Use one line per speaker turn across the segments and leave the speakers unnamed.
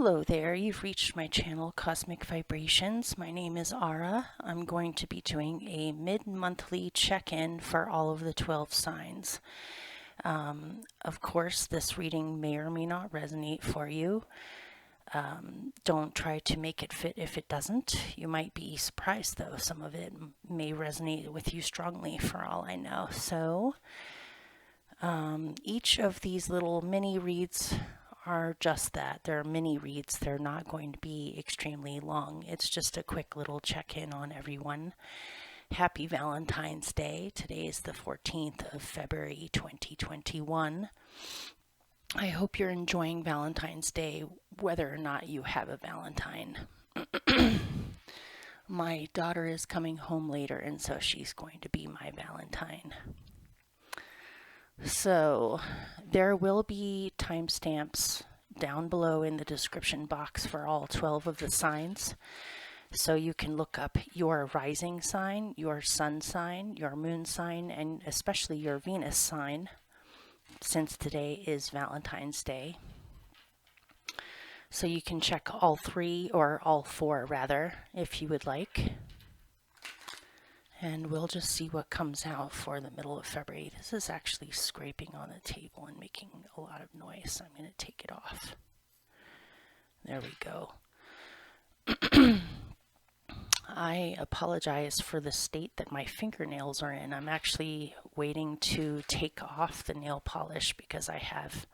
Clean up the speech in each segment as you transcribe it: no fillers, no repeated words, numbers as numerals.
Hello there, you've reached my channel Cosmic Vibrations. My name is Ara. I'm going to be doing a mid-monthly check-in for all of the 12 signs. Of course, this reading may or may not resonate for you. Don't try to make it fit if it doesn't. You might be surprised though. Some of it may resonate with you strongly for all I know. So each of these little mini reads are just that. They're mini reads. They're not going to be extremely long. It's just a quick little check-in on everyone. Happy Valentine's Day. Today is the 14th of February 2021. I hope you're enjoying Valentine's Day, whether or not you have a Valentine. My daughter is coming home later, and so she's going to be my Valentine. So there will be timestamps down below in the description box for all 12 of the signs. So you can look up your rising sign, your sun sign, your moon sign, and especially your Venus sign, since today is Valentine's Day. So you can check all three, or all four rather, if you would like. And we'll just see what comes out for the middle of February. This is actually scraping on the table and making a lot of noise. I'm going to take it off. There we go. I apologize for the state that my fingernails are in. I'm actually waiting to take off the nail polish because I have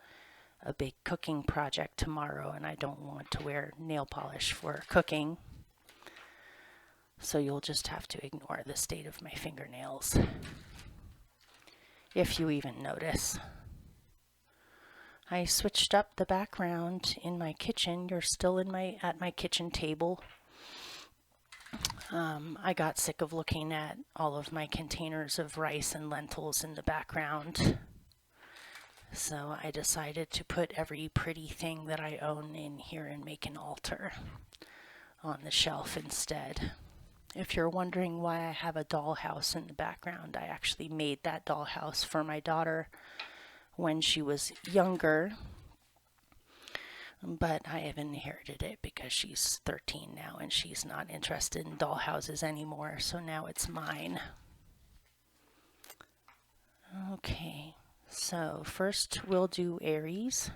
a big cooking project tomorrow and I don't want to wear nail polish for cooking. So you'll just have to ignore the state of my fingernails, if you even notice. I switched up the background in my kitchen. You're still at my kitchen table. I got sick of looking at all of my containers of rice and lentils in the background. So I decided to put every pretty thing that I own in here and make an altar on the shelf instead. If you're wondering why I have a dollhouse in the background, I actually made that dollhouse for my daughter when she was younger, but I have inherited it because she's 13 now and she's not interested in dollhouses anymore, so now it's mine. Okay, so first we'll do Aries.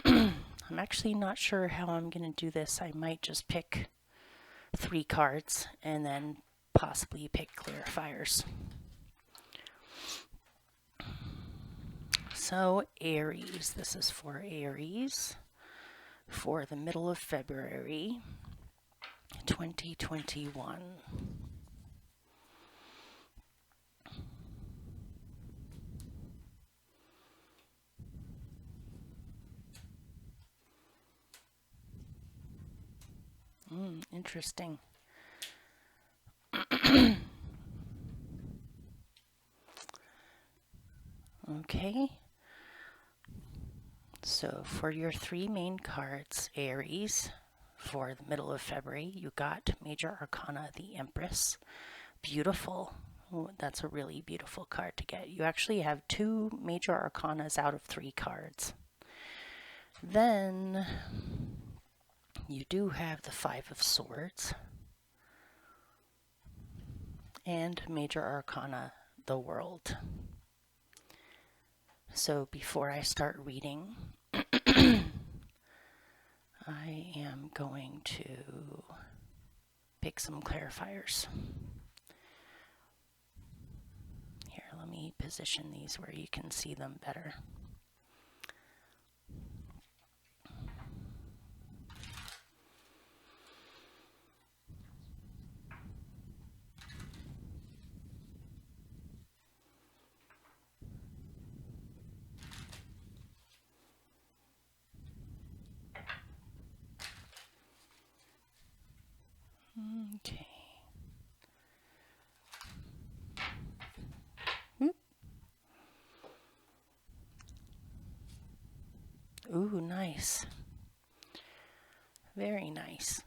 I'm actually not sure how I'm going to do this. I might just pick 3 cards and then possibly pick clarifiers. So Aries, this is for Aries for the middle of February 2021. Interesting. Okay. So for your 3 main cards, Aries, for the middle of February, you got Major Arcana, the Empress. Beautiful. Ooh, that's a really beautiful card to get. You actually have 2 Major Arcanas out of 3 cards. Then you do have the 5 of Swords and Major Arcana, the World. So before I start reading, I am going to pick some clarifiers. Here, let me position these where you can see them better. Okay. Ooh, nice. Very nice.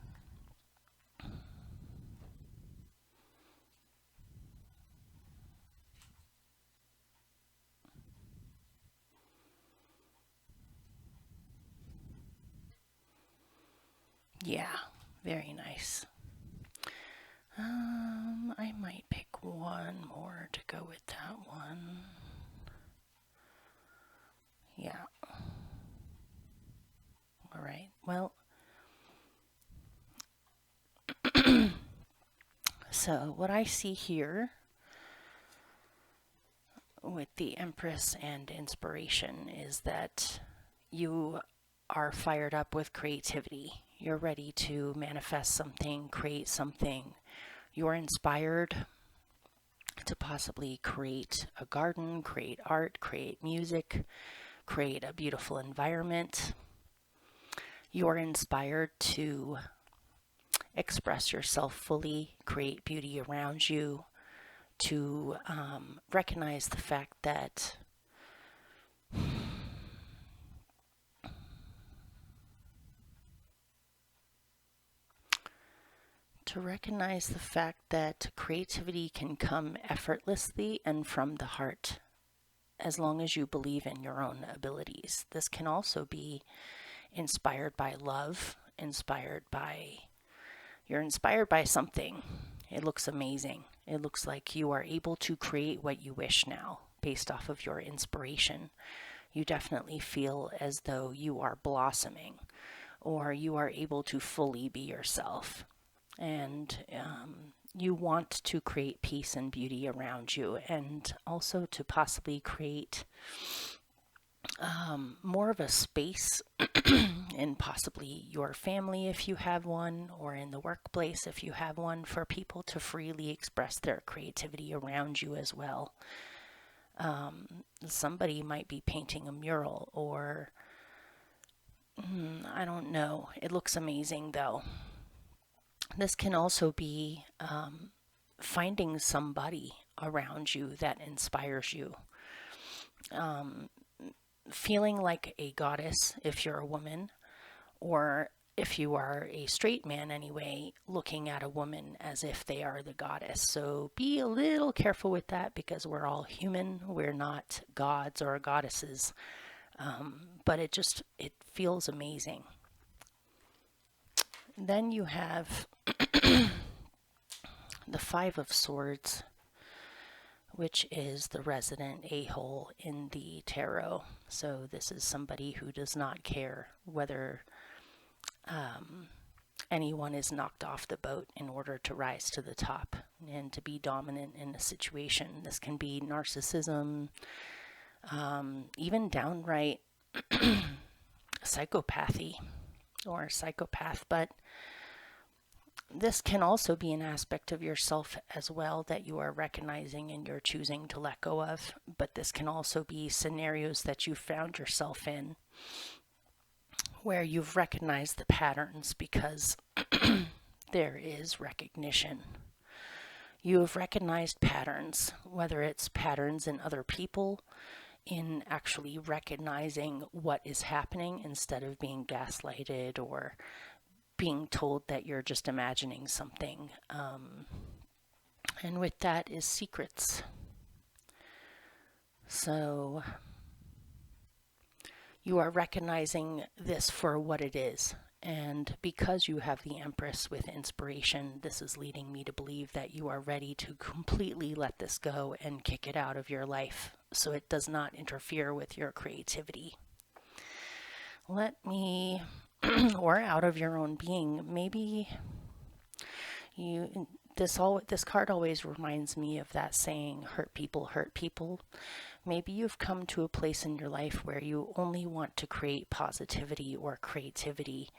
Yeah, very nice. I might pick one more to go with that one. Yeah. All right. Well, so what I see here with the Empress and inspiration is that you are fired up with creativity. You're ready to manifest something, create something. You're inspired to possibly create a garden, create art, create music, create a beautiful environment. You're inspired to express yourself fully, create beauty around you, to recognize the fact that creativity can come effortlessly and from the heart as long as you believe in your own abilities. This can also be inspired by love, you're inspired by something. It looks amazing. It looks like you are able to create what you wish now based off of your inspiration. You definitely feel as though you are blossoming, or you are able to fully be yourself. And you want to create peace and beauty around you, and also to possibly create more of a space in possibly your family if you have one, or in the workplace if you have one, for people to freely express their creativity around you as well. Somebody might be painting a mural, or I don't know. It looks amazing though. This can also be finding somebody around you that inspires you. Feeling like a goddess if you're a woman, or if you are a straight man anyway, looking at a woman as if they are the goddess. So be a little careful with that, because we're all human. We're not gods or goddesses. But it feels amazing. Then you have the Five of Swords, which is the resident a-hole in the tarot. So this is somebody who does not care whether anyone is knocked off the boat in order to rise to the top and to be dominant in a situation. This can be narcissism, even downright psychopathy or psychopath, but this can also be an aspect of yourself as well that you are recognizing and you're choosing to let go of. But this can also be scenarios that you found yourself in where you've recognized the patterns, because there is recognition. You have recognized patterns, whether it's patterns in other people, in actually recognizing what is happening instead of being gaslighted or being told that you're just imagining something. And with that is secrets. So you are recognizing this for what it is. And because you have the Empress with inspiration, this is leading me to believe that you are ready to completely let this go and kick it out of your life so it does not interfere with your creativity. Or out of your own being. Maybe this card always reminds me of that saying, hurt people hurt people. Maybe you've come to a place in your life where you only want to create positivity or creativity.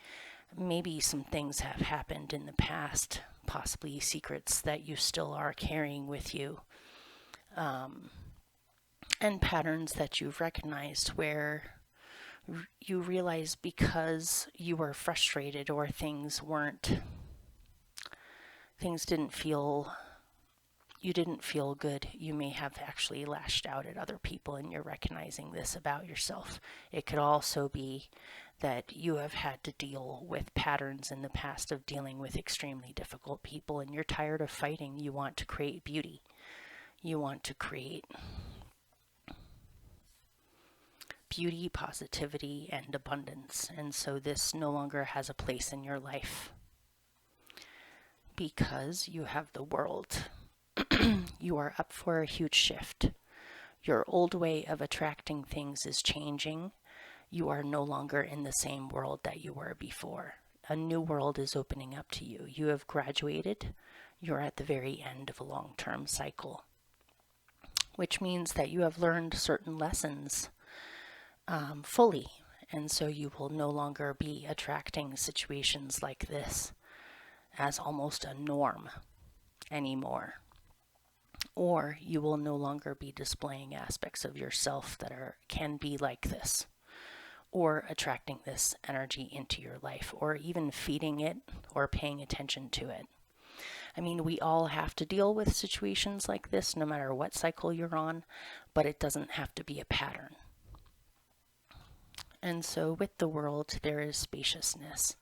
Maybe some things have happened in the past, possibly secrets that you still are carrying with you, and patterns that you've recognized where you realize because you were frustrated or things didn't feel, you didn't feel good, you may have actually lashed out at other people, and you're recognizing this about yourself. It could also be that you have had to deal with patterns in the past of dealing with extremely difficult people, and you're tired of fighting. You want to create beauty. You want to create beauty, positivity, and abundance. And so this no longer has a place in your life because you have the world. You are up for a huge shift. Your old way of attracting things is changing. You are no longer in the same world that you were before. A new world is opening up to you. You have graduated. You're at the very end of a long-term cycle, which means that you have learned certain lessons fully. And so you will no longer be attracting situations like this as almost a norm anymore. Or you will no longer be displaying aspects of yourself that can be like this, or attracting this energy into your life, or even feeding it or paying attention to it. I mean, we all have to deal with situations like this no matter what cycle you're on, but it doesn't have to be a pattern. And so with the world, there is spaciousness.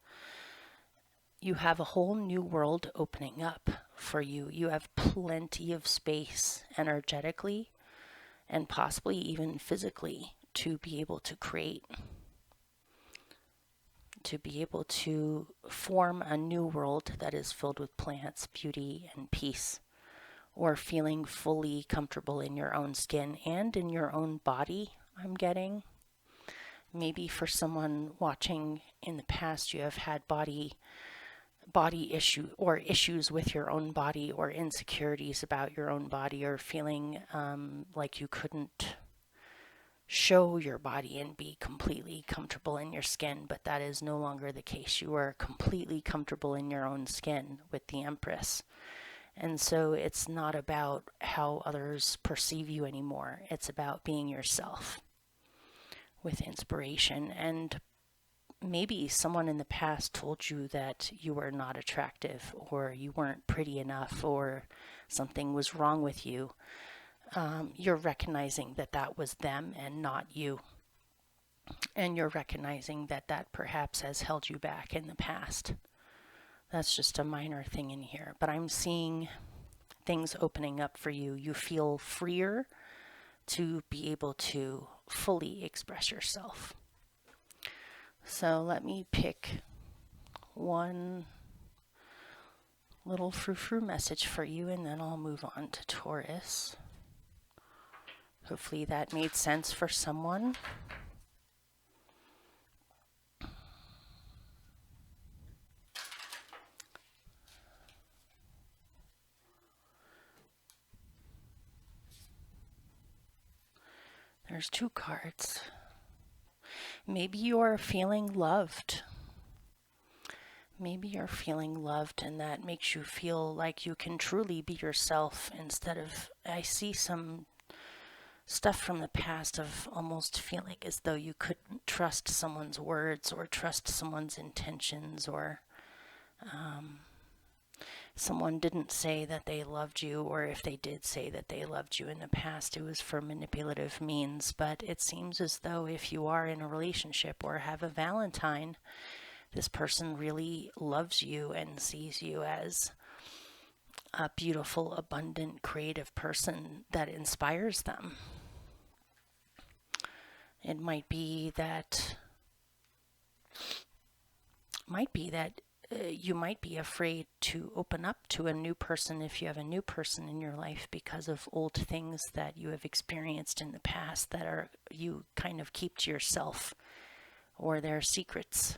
You have a whole new world opening up for you. You have plenty of space energetically and possibly even physically to be able to create, to be able to form a new world that is filled with plants, beauty, and peace, or feeling fully comfortable in your own skin and in your own body, I'm getting. Maybe for someone watching in the past, you have had body issue or issues with your own body, or insecurities about your own body, or feeling like you couldn't show your body and be completely comfortable in your skin, but that is no longer the case. You are completely comfortable in your own skin with the Empress. And so it's not about how others perceive you anymore. It's about being yourself with inspiration. And maybe someone in the past told you that you were not attractive, or you weren't pretty enough, or something was wrong with you. You're recognizing that that was them and not you. And you're recognizing that that perhaps has held you back in the past. That's just a minor thing in here. But I'm seeing things opening up for you. You feel freer to be able to fully express yourself. So let me pick one little frou-frou message for you, and then I'll move on to Taurus. Hopefully that made sense for someone. There's 2 cards. Maybe you're feeling loved. Maybe you're feeling loved, and that makes you feel like you can truly be yourself, instead of, I see some stuff from the past of almost feeling as though you couldn't trust someone's words or trust someone's intentions, or someone didn't say that they loved you, or if they did say that they loved you in the past, it was for manipulative means. But it seems as though if you are in a relationship or have a Valentine, this person really loves you and sees you as a beautiful, abundant, creative person that inspires them. It might be that you might be afraid to open up to a new person if you have a new person in your life, because of old things that you have experienced in the past that you kind of keep to yourself, or they're secrets.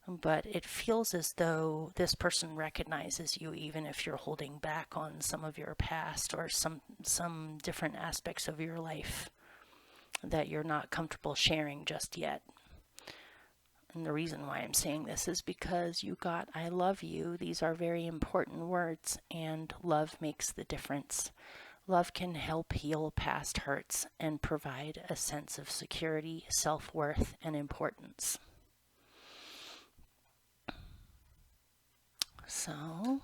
But it feels as though this person recognizes you, even if you're holding back on some of your past or some different aspects of your life that you're not comfortable sharing just yet. And the reason why I'm saying this is because you got I love you. These are very important words, and love makes the difference. Love can help heal past hurts and provide a sense of security, self-worth, and importance. So,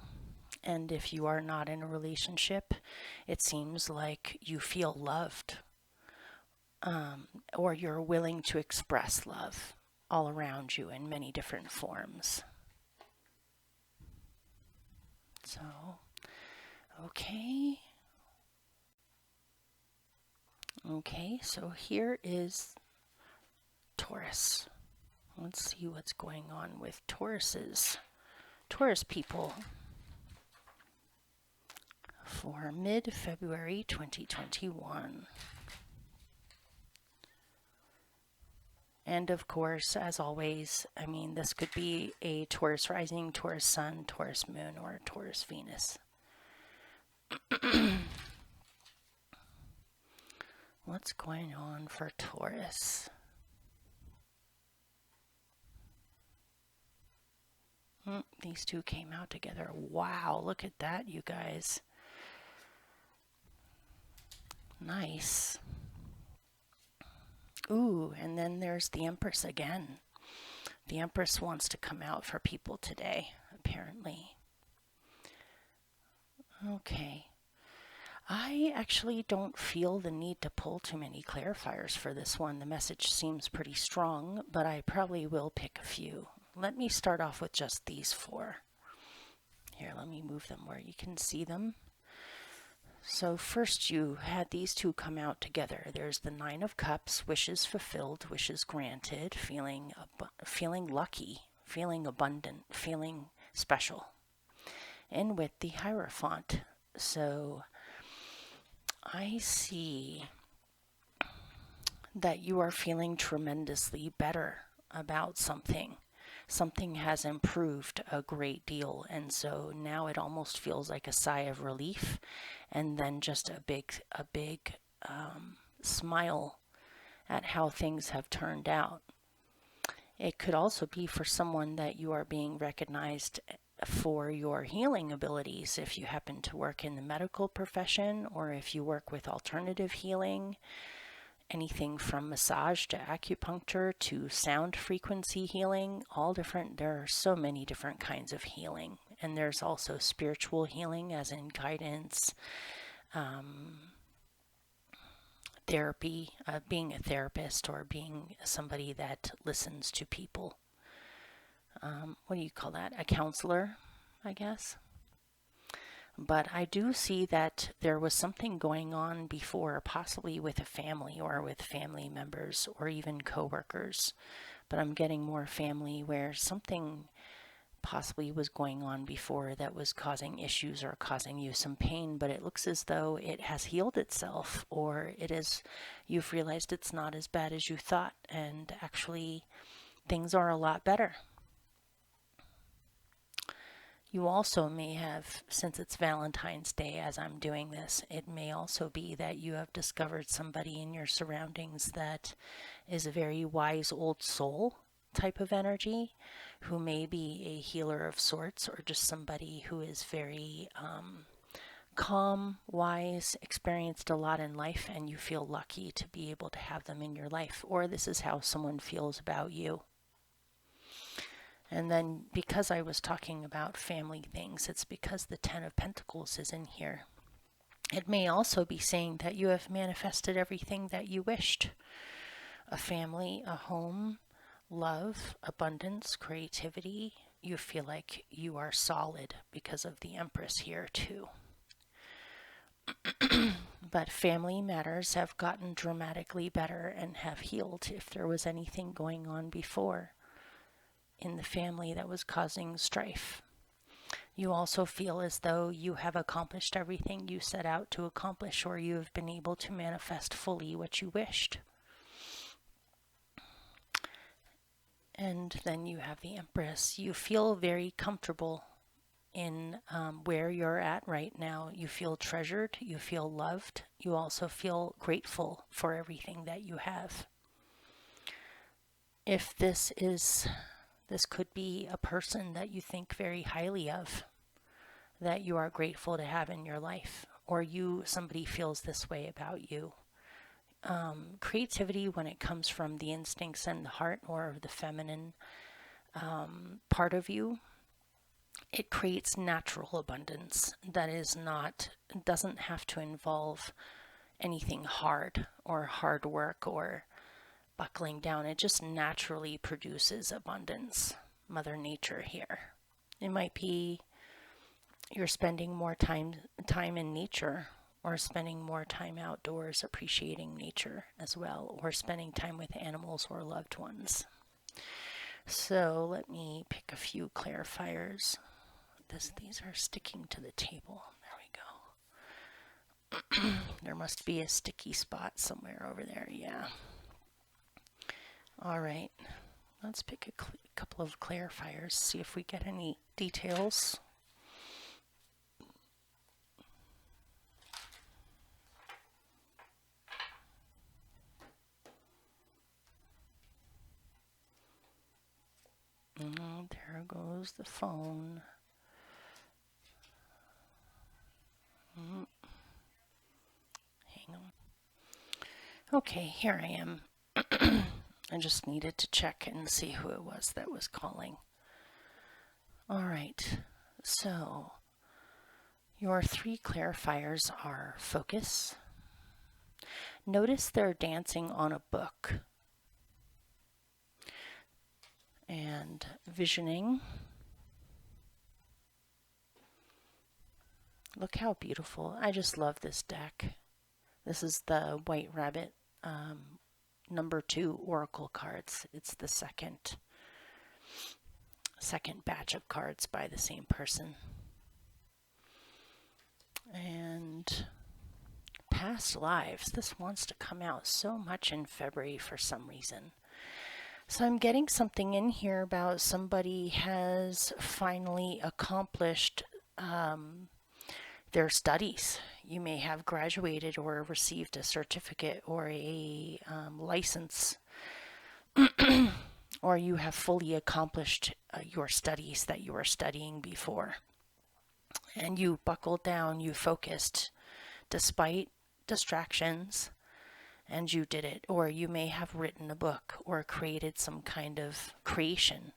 and if you are not in a relationship, it seems like you feel loved, or you're willing to express love all around you in many different forms. So, okay, so here is Taurus. Let's see what's going on with Taurus people for mid-February 2021. And of course, as always, I mean, this could be a Taurus rising, Taurus sun, Taurus moon, or Taurus Venus. What's going on for Taurus? These two came out together. Wow, look at that, you guys. Nice. Ooh, and then there's the Empress again. The Empress wants to come out for people today, apparently. Okay. I actually don't feel the need to pull too many clarifiers for this one. The message seems pretty strong, but I probably will pick a few. Let me start off with just these four. Here, let me move them where you can see them. So first you had these two come out together. There's the Nine of Cups, wishes fulfilled, wishes granted, feeling lucky, feeling abundant, feeling special. And with the Hierophant. So I see that you are feeling tremendously better about something. Something has improved a great deal, and so now it almost feels like a sigh of relief, and then just a big smile at how things have turned out. It could also be for someone that you are being recognized for your healing abilities, if you happen to work in the medical profession, or if you work with alternative healing. Anything from massage to acupuncture to sound frequency healing, all different. There are so many different kinds of healing. And there's also spiritual healing, as in guidance, therapy, being a therapist or being somebody that listens to people. What do you call that? A counselor, I guess. But I do see that there was something going on before, possibly with a family or with family members or even coworkers. But I'm getting more family where something possibly was going on before that was causing issues or causing you some pain, but it looks as though it has healed itself, or you've realized it's not as bad as you thought, and actually things are a lot better. You also may have, since it's Valentine's Day as I'm doing this, it may also be that you have discovered somebody in your surroundings that is a very wise old soul type of energy, who may be a healer of sorts, or just somebody who is very calm, wise, experienced a lot in life, and you feel lucky to be able to have them in your life, or this is how someone feels about you. And then because I was talking about family things, it's because the Ten of Pentacles is in here. It may also be saying that you have manifested everything that you wished. A family, a home, love, abundance, creativity. You feel like you are solid because of the Empress here too. But family matters have gotten dramatically better and have healed if there was anything going on before in the family that was causing strife. You also feel as though you have accomplished everything you set out to accomplish, or you have been able to manifest fully what you wished. And then you have the Empress. You feel very comfortable in where you're at right now. You feel treasured, you feel loved, you also feel grateful for everything that you have. If this could be a person that you think very highly of, that you are grateful to have in your life, or somebody feels this way about you. Creativity, when it comes from the instincts and the heart, or the feminine part of you, it creates natural abundance that doesn't have to involve anything hard or hard work or buckling down. It just naturally produces abundance. Mother Nature here. It might be you're spending more time in nature, or spending more time outdoors appreciating nature as well, or spending time with animals or loved ones. So let me pick a few clarifiers. These are sticking to the table. There we go. There must be a sticky spot somewhere over there. Yeah. All right. Let's pick a couple of clarifiers, see if we get any details. There goes the phone. Hang on. Okay, here I am. I just needed to check and see who it was that was calling. All right, so your three clarifiers are focus. Notice they're dancing on a book. And visioning. Look how beautiful. I just love this deck. This is the White Rabbit number 2 Oracle cards. It's the second batch of cards by the same person. And past lives. This wants to come out so much in February for some reason. So I'm getting something in here about somebody has finally accomplished their studies. You may have graduated or received a certificate or a license, or you have fully accomplished your studies that you were studying before. And you buckled down, you focused despite distractions, and you did it. Or you may have written a book or created some kind of creation,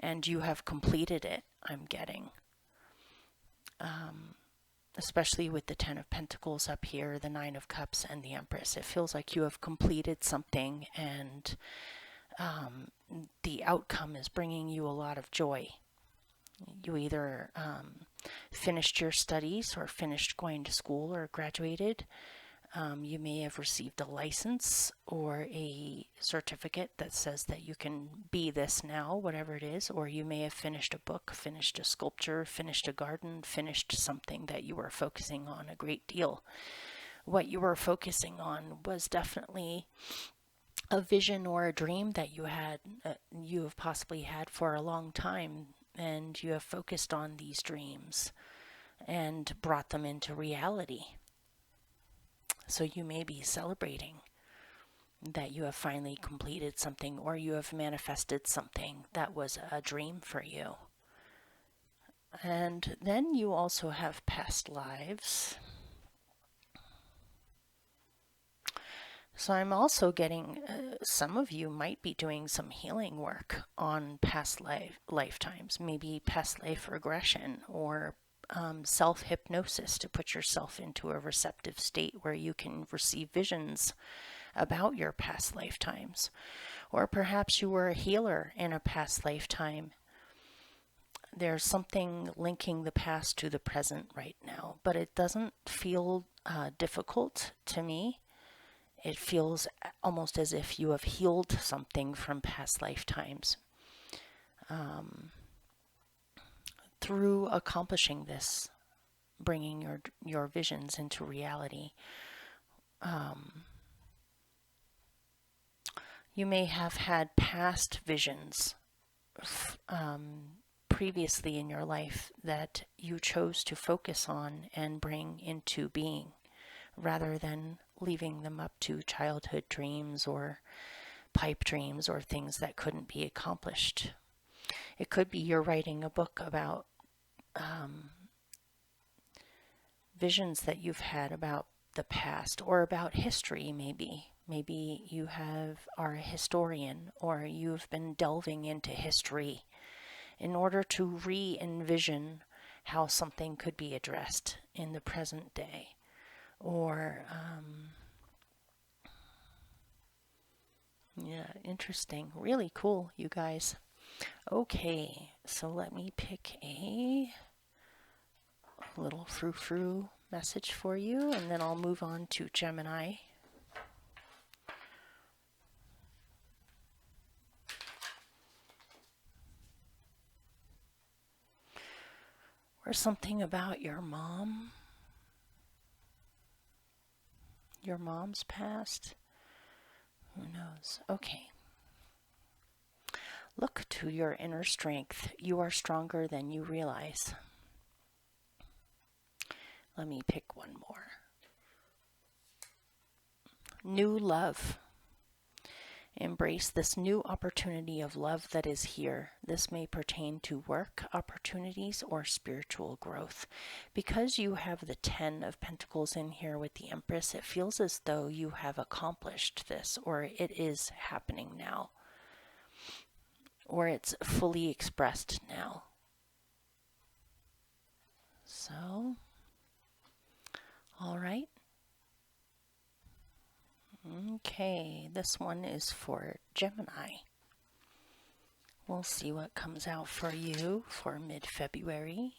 and you have completed it, I'm getting. Especially with the 10 of Pentacles up here, the 9 of Cups, and the Empress. It feels like you have completed something, and the outcome is bringing you a lot of joy. You either finished your studies or finished going to school or graduated. You may have received a license or a certificate that says that you can be this now, whatever it is, or you may have finished a book, finished a sculpture, finished a garden, finished something that you were focusing on a great deal. What you were focusing on was definitely a vision or a dream that you have possibly had for a long time, and you have focused on these dreams and brought them into reality. So you may be celebrating that you have finally completed something, or you have manifested something that was a dream for you. And then you also have past lives. So I'm also getting, some of you might be doing some healing work on past lifetimes, maybe past life regression, or self-hypnosis to put yourself into a receptive state where you can receive visions about your past lifetimes. Or perhaps you were a healer in a past lifetime. There's something linking the past to the present right now, but it doesn't feel difficult to me. It feels almost as if you have healed something from past lifetimes. Through accomplishing this, bringing your visions into reality. You may have had past visions previously in your life that you chose to focus on and bring into being, rather than leaving them up to childhood dreams or pipe dreams or things that couldn't be accomplished. It could be you're writing a book about visions that you've had about the past, or about history. Maybe you are a historian, or you've been delving into history in order to re-envision how something could be addressed in the present day. Or yeah, interesting, really cool, you guys. Okay, so let me pick a little frou-frou message for you, and then I'll move on to Gemini. Or something about your mom. Your mom's past. Who knows? Okay. Look to your inner strength. You are stronger than you realize. Let me pick one more. New love. Embrace this new opportunity of love that is here. This may pertain to work opportunities or spiritual growth. Because you have the 10 of Pentacles in here with the Empress, it feels as though you have accomplished this, or it is happening now, or it's fully expressed now. So, all right. Okay, this one is for Gemini. We'll see what comes out for you for mid-February.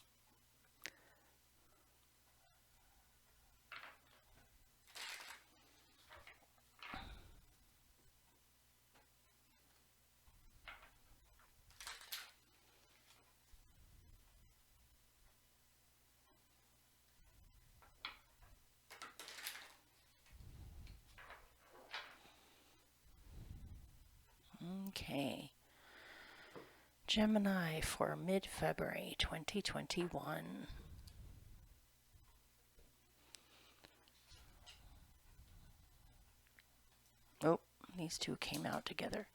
Okay. Gemini for mid-February 2021. Oh, these two came out together.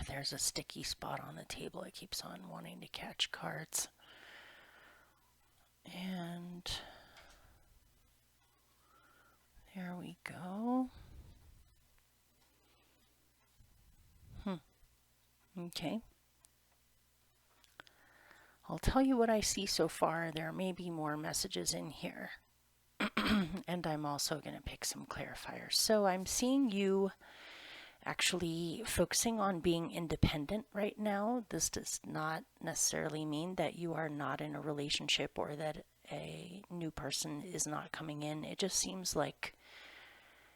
There's a sticky spot on the table. It keeps on wanting to catch cards. And there we go. Okay. I'll tell you what I see so far. There may be more messages in here. And I'm also going to pick some clarifiers. So I'm seeing you actually focusing on being independent right now. This does not necessarily mean that you are not in a relationship or that a new person is not coming in. It just seems like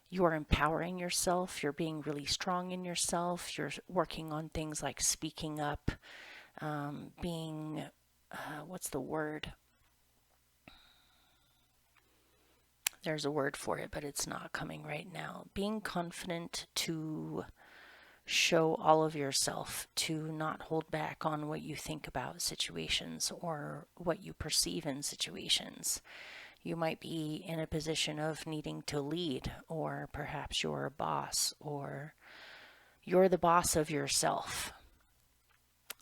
you are empowering yourself. You're being really strong in yourself. You're working on things like speaking up, being, what's the word? There's a word for it, but it's not coming right now. Being confident to show all of yourself, to not hold back on what you think about situations or what you perceive in situations. You might be in a position of needing to lead, or perhaps you're a boss, or you're the boss of yourself.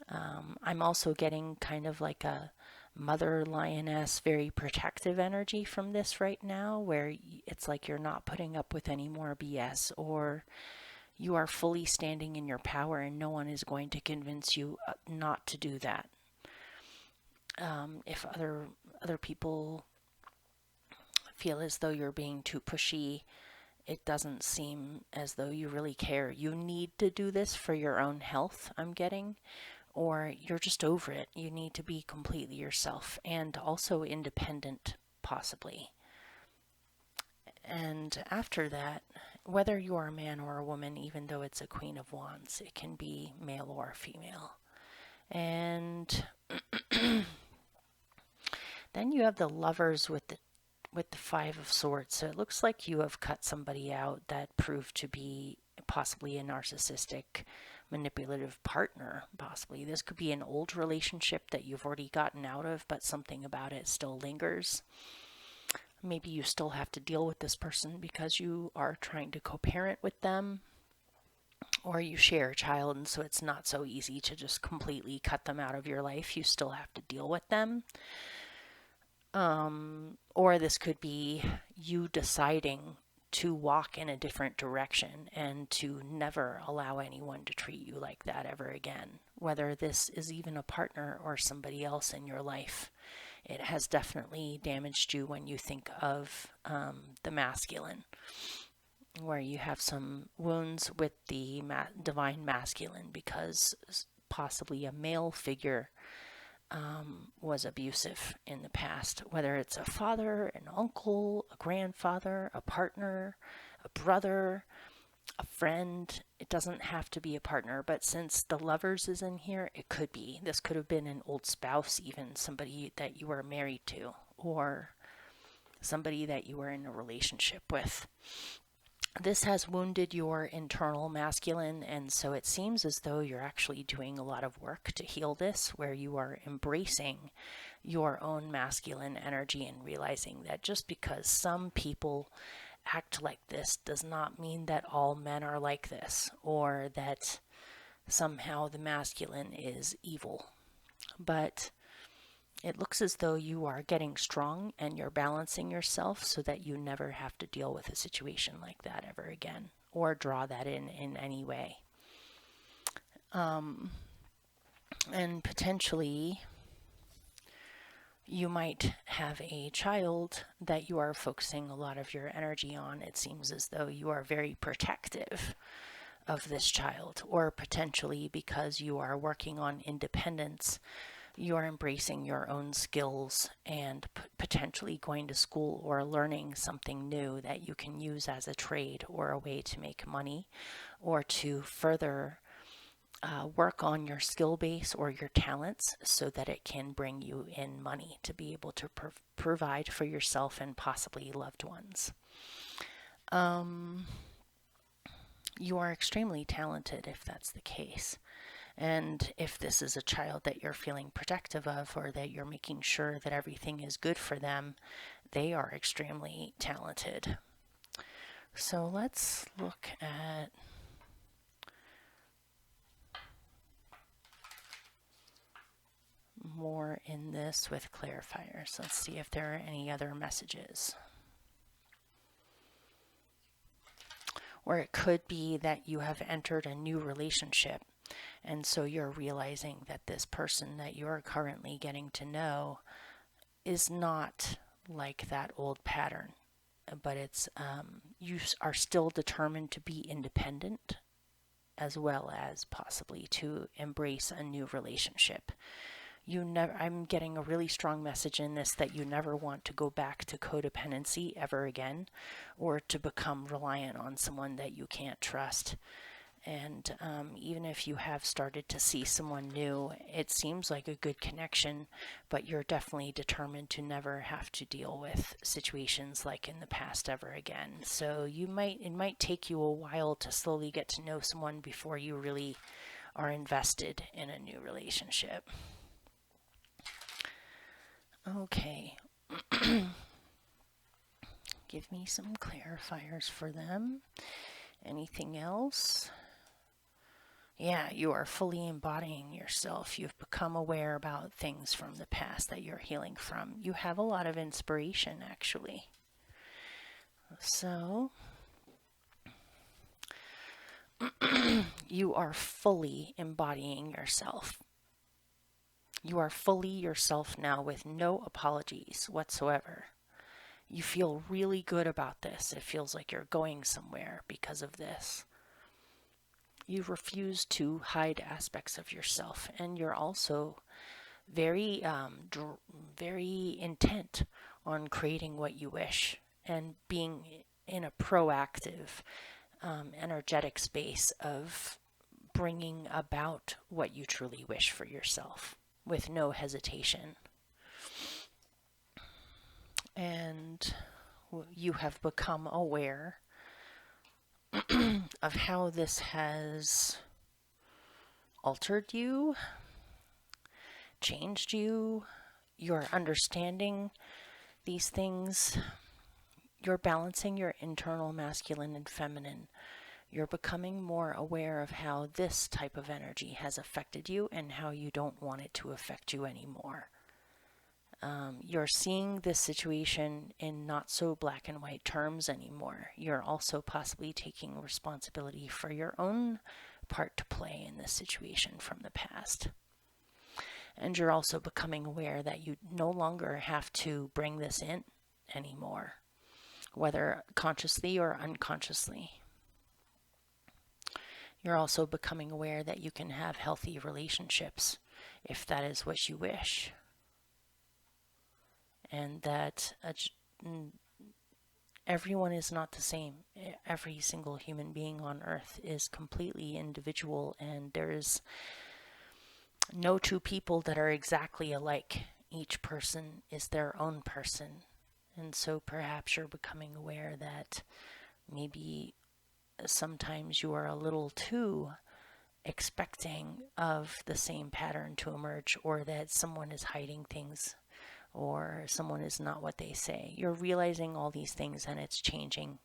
I'm also getting kind of like a mother lioness, very protective energy from this right now, where it's like you're not putting up with any more BS, or you are fully standing in your power and no one is going to convince you not to do that. If other people feel as though you're being too pushy, it doesn't seem as though you really care. You need to do this for your own health, I'm getting, or you're just over it. You need to be completely yourself and also independent, possibly. And after that, whether you're a man or a woman, even though it's a Queen of Wands, it can be male or female. And then you have the Lovers with the Five of Swords. So it looks like you have cut somebody out that proved to be possibly a narcissistic, manipulative partner, possibly. This could be an old relationship that you've already gotten out of, but something about it still lingers. Maybe you still have to deal with this person because you are trying to co-parent with them, or you share a child, and so it's not so easy to just completely cut them out of your life. You still have to deal with them. Or this could be you deciding to walk in a different direction and to never allow anyone to treat you like that ever again. Whether this is even a partner or somebody else in your life, it has definitely damaged you when you think of the masculine, where you have some wounds with the divine masculine because possibly a male figure was abusive in the past, whether it's a father, an uncle, a grandfather, a partner, a brother, a friend. It doesn't have to be a partner, but since the lovers is in here, it could be. This could have been an old spouse, even somebody that you were married to, or somebody that you were in a relationship with. This has wounded your internal masculine, and so it seems as though you're actually doing a lot of work to heal this, where you are embracing your own masculine energy and realizing that just because some people act like this does not mean that all men are like this, or that somehow the masculine is evil. But it looks as though you are getting strong and you're balancing yourself so that you never have to deal with a situation like that ever again, or draw that in any way. And potentially you might have a child that you are focusing a lot of your energy on. It seems as though you are very protective of this child, or potentially because you are working on independence, you are embracing your own skills and potentially going to school or learning something new that you can use as a trade or a way to make money, or to further work on your skill base or your talents so that it can bring you in money to be able to provide for yourself and possibly loved ones. You are extremely talented if that's the case. And if this is a child that you're feeling protective of, or that you're making sure that everything is good for them, they are extremely talented. So let's look at more in this with clarifiers. Let's see if there are any other messages. Or it could be that you have entered a new relationship, and so you're realizing that this person that you're currently getting to know is not like that old pattern, but it's you are still determined to be independent, as well as possibly to embrace a new relationship. I'm getting a really strong message in this that you never want to go back to codependency ever again, or to become reliant on someone that you can't trust. And even if you have started to see someone new, it seems like a good connection, but you're definitely determined to never have to deal with situations like in the past ever again. So it might take you a while to slowly get to know someone before you really are invested in a new relationship. Okay. Give me some clarifiers for them. Anything else? Yeah, you are fully embodying yourself. You've become aware about things from the past that you're healing from. You have a lot of inspiration, actually. So, you are fully embodying yourself. You are fully yourself now with no apologies whatsoever. You feel really good about this. It feels like you're going somewhere because of this. You refuse to hide aspects of yourself, and you're also very, very intent on creating what you wish and being in a proactive, energetic space of bringing about what you truly wish for yourself with no hesitation. And you have become aware of how this has altered you, changed you. You're understanding these things. You're balancing your internal masculine and feminine. You're becoming more aware of how this type of energy has affected you and how you don't want it to affect you anymore. You're seeing this situation in not so black and white terms anymore. You're also possibly taking responsibility for your own part to play in this situation from the past. And you're also becoming aware that you no longer have to bring this in anymore, whether consciously or unconsciously. You're also becoming aware that you can have healthy relationships if that is what you wish. And that everyone is not the same. Every single human being on earth is completely individual, and there's no two people that are exactly alike. Each person is their own person. And so perhaps you're becoming aware that maybe sometimes you are a little too expecting of the same pattern to emerge, or that someone is hiding things, or someone is not what they say. You're realizing all these things, and it's changing.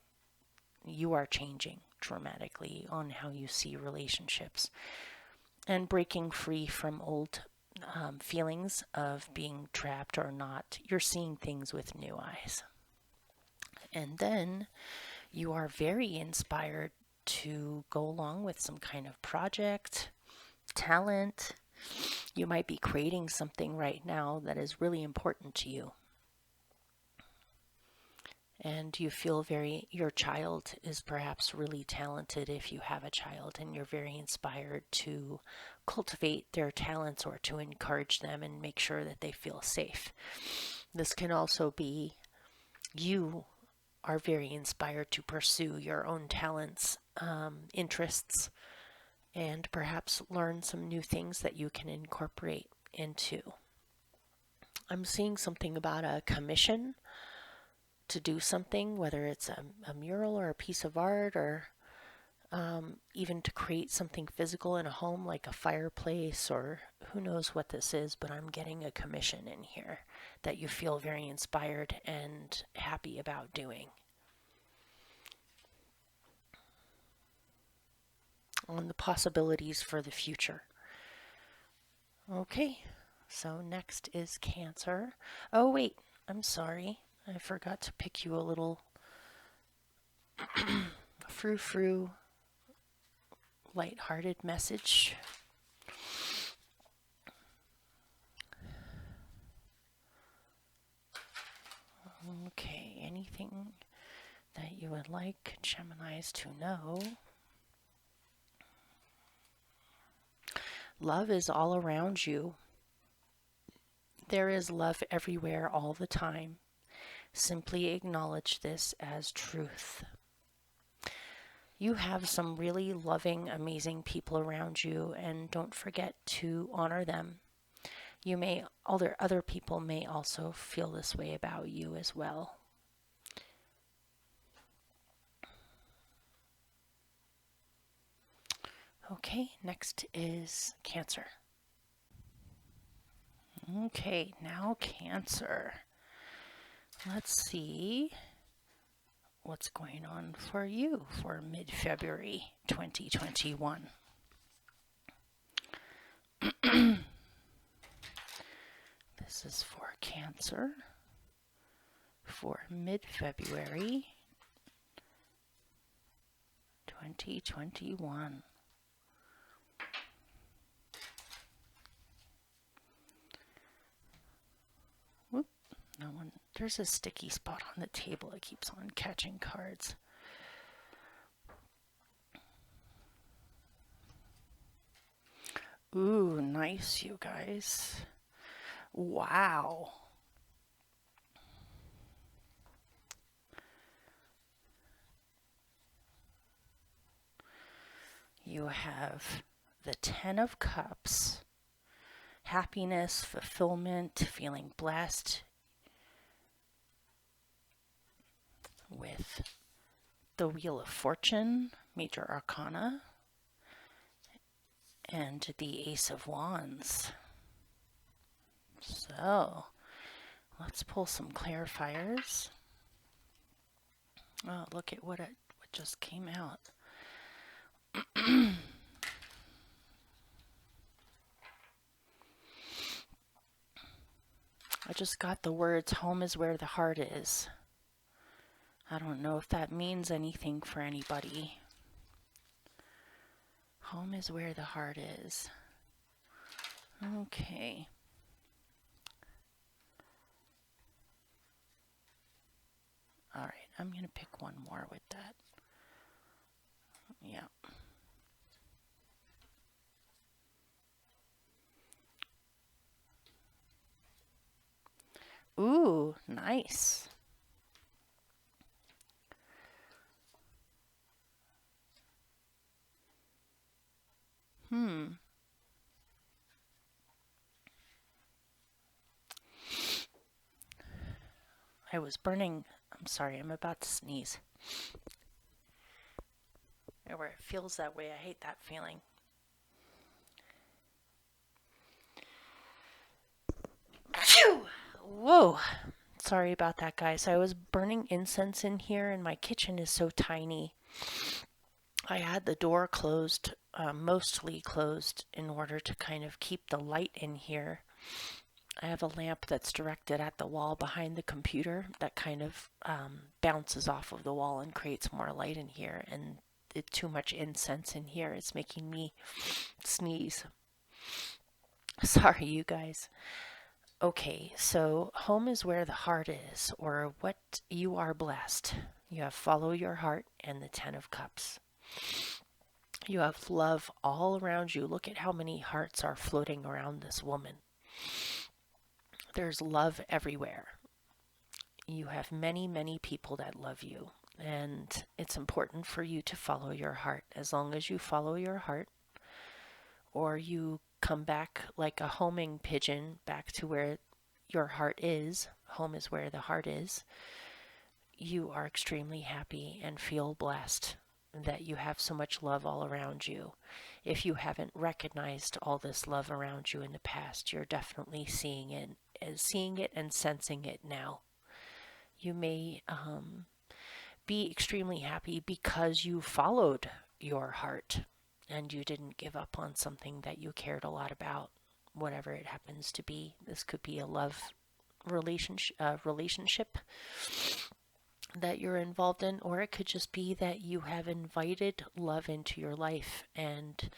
You are changing dramatically on how you see relationships, and breaking free from old feelings of being trapped or not. You're seeing things with new eyes. And then you are very inspired to go along with some kind of project, talent. You might be creating something right now that is really important to you. And you feel your child is perhaps really talented if you have a child, and you're very inspired to cultivate their talents or to encourage them and make sure that they feel safe. This can also be you are very inspired to pursue your own talents, interests, and perhaps learn some new things that you can incorporate into. I'm seeing something about a commission to do something, whether it's a mural or a piece of art, or even to create something physical in a home like a fireplace, or who knows what this is, but I'm getting a commission in here that you feel very inspired and happy about doing. On the possibilities for the future. Okay, so next is Cancer. Oh wait, I'm sorry. I forgot to pick you a little frou-frou light-hearted message. Okay, anything that you would like Geminis to know? Love is all around you. There is love everywhere all the time. Simply acknowledge this as truth. You have some really loving, amazing people around you, and don't forget to honor them. Other people may also feel this way about you as well. Okay, next is Cancer. Okay, now Cancer. Let's see what's going on for you for mid-February 2021. This is for Cancer for mid-February 2021. Whoop, no one. There's a sticky spot on the table. It keeps on catching cards. Ooh, nice, you guys. Wow. You have the 10 of Cups, happiness, fulfillment, feeling blessed, with the Wheel of Fortune, Major Arcana, and the Ace of Wands. So, let's pull some clarifiers. Oh, look at what just came out. I just got the words, home is where the heart is. I don't know if that means anything for anybody. Home is where the heart is. Okay. All right, I'm going to pick one more with that. Yeah. Ooh, nice. Hmm. I was burning. I'm sorry, I'm about to sneeze. Where it feels that way, I hate that feeling. Phew! Whoa. Sorry about that, guys. I was burning incense in here, and my kitchen is so tiny. I had the door closed, mostly closed, in order to kind of keep the light in here. I have a lamp that's directed at the wall behind the computer that kind of bounces off of the wall and creates more light in here. And too much incense in here is making me sneeze. Sorry, you guys. Okay, so home is where the heart is, or what you are blessed. You have follow your heart and the Ten of Cups. You have love all around you. Look at how many hearts are floating around this woman. There's love everywhere. You have many, many people that love you, and it's important for you to follow your heart. As long as you follow your heart, or you come back like a homing pigeon back to where your heart is, home is where the heart is, you are extremely happy and feel blessed that you have so much love all around you. If you haven't recognized all this love around you in the past, you're definitely seeing it and sensing it now. You may be extremely happy because you followed your heart and you didn't give up on something that you cared a lot about, whatever it happens to be. This could be a love relationship that you're involved in, or it could just be that you have invited love into your life, and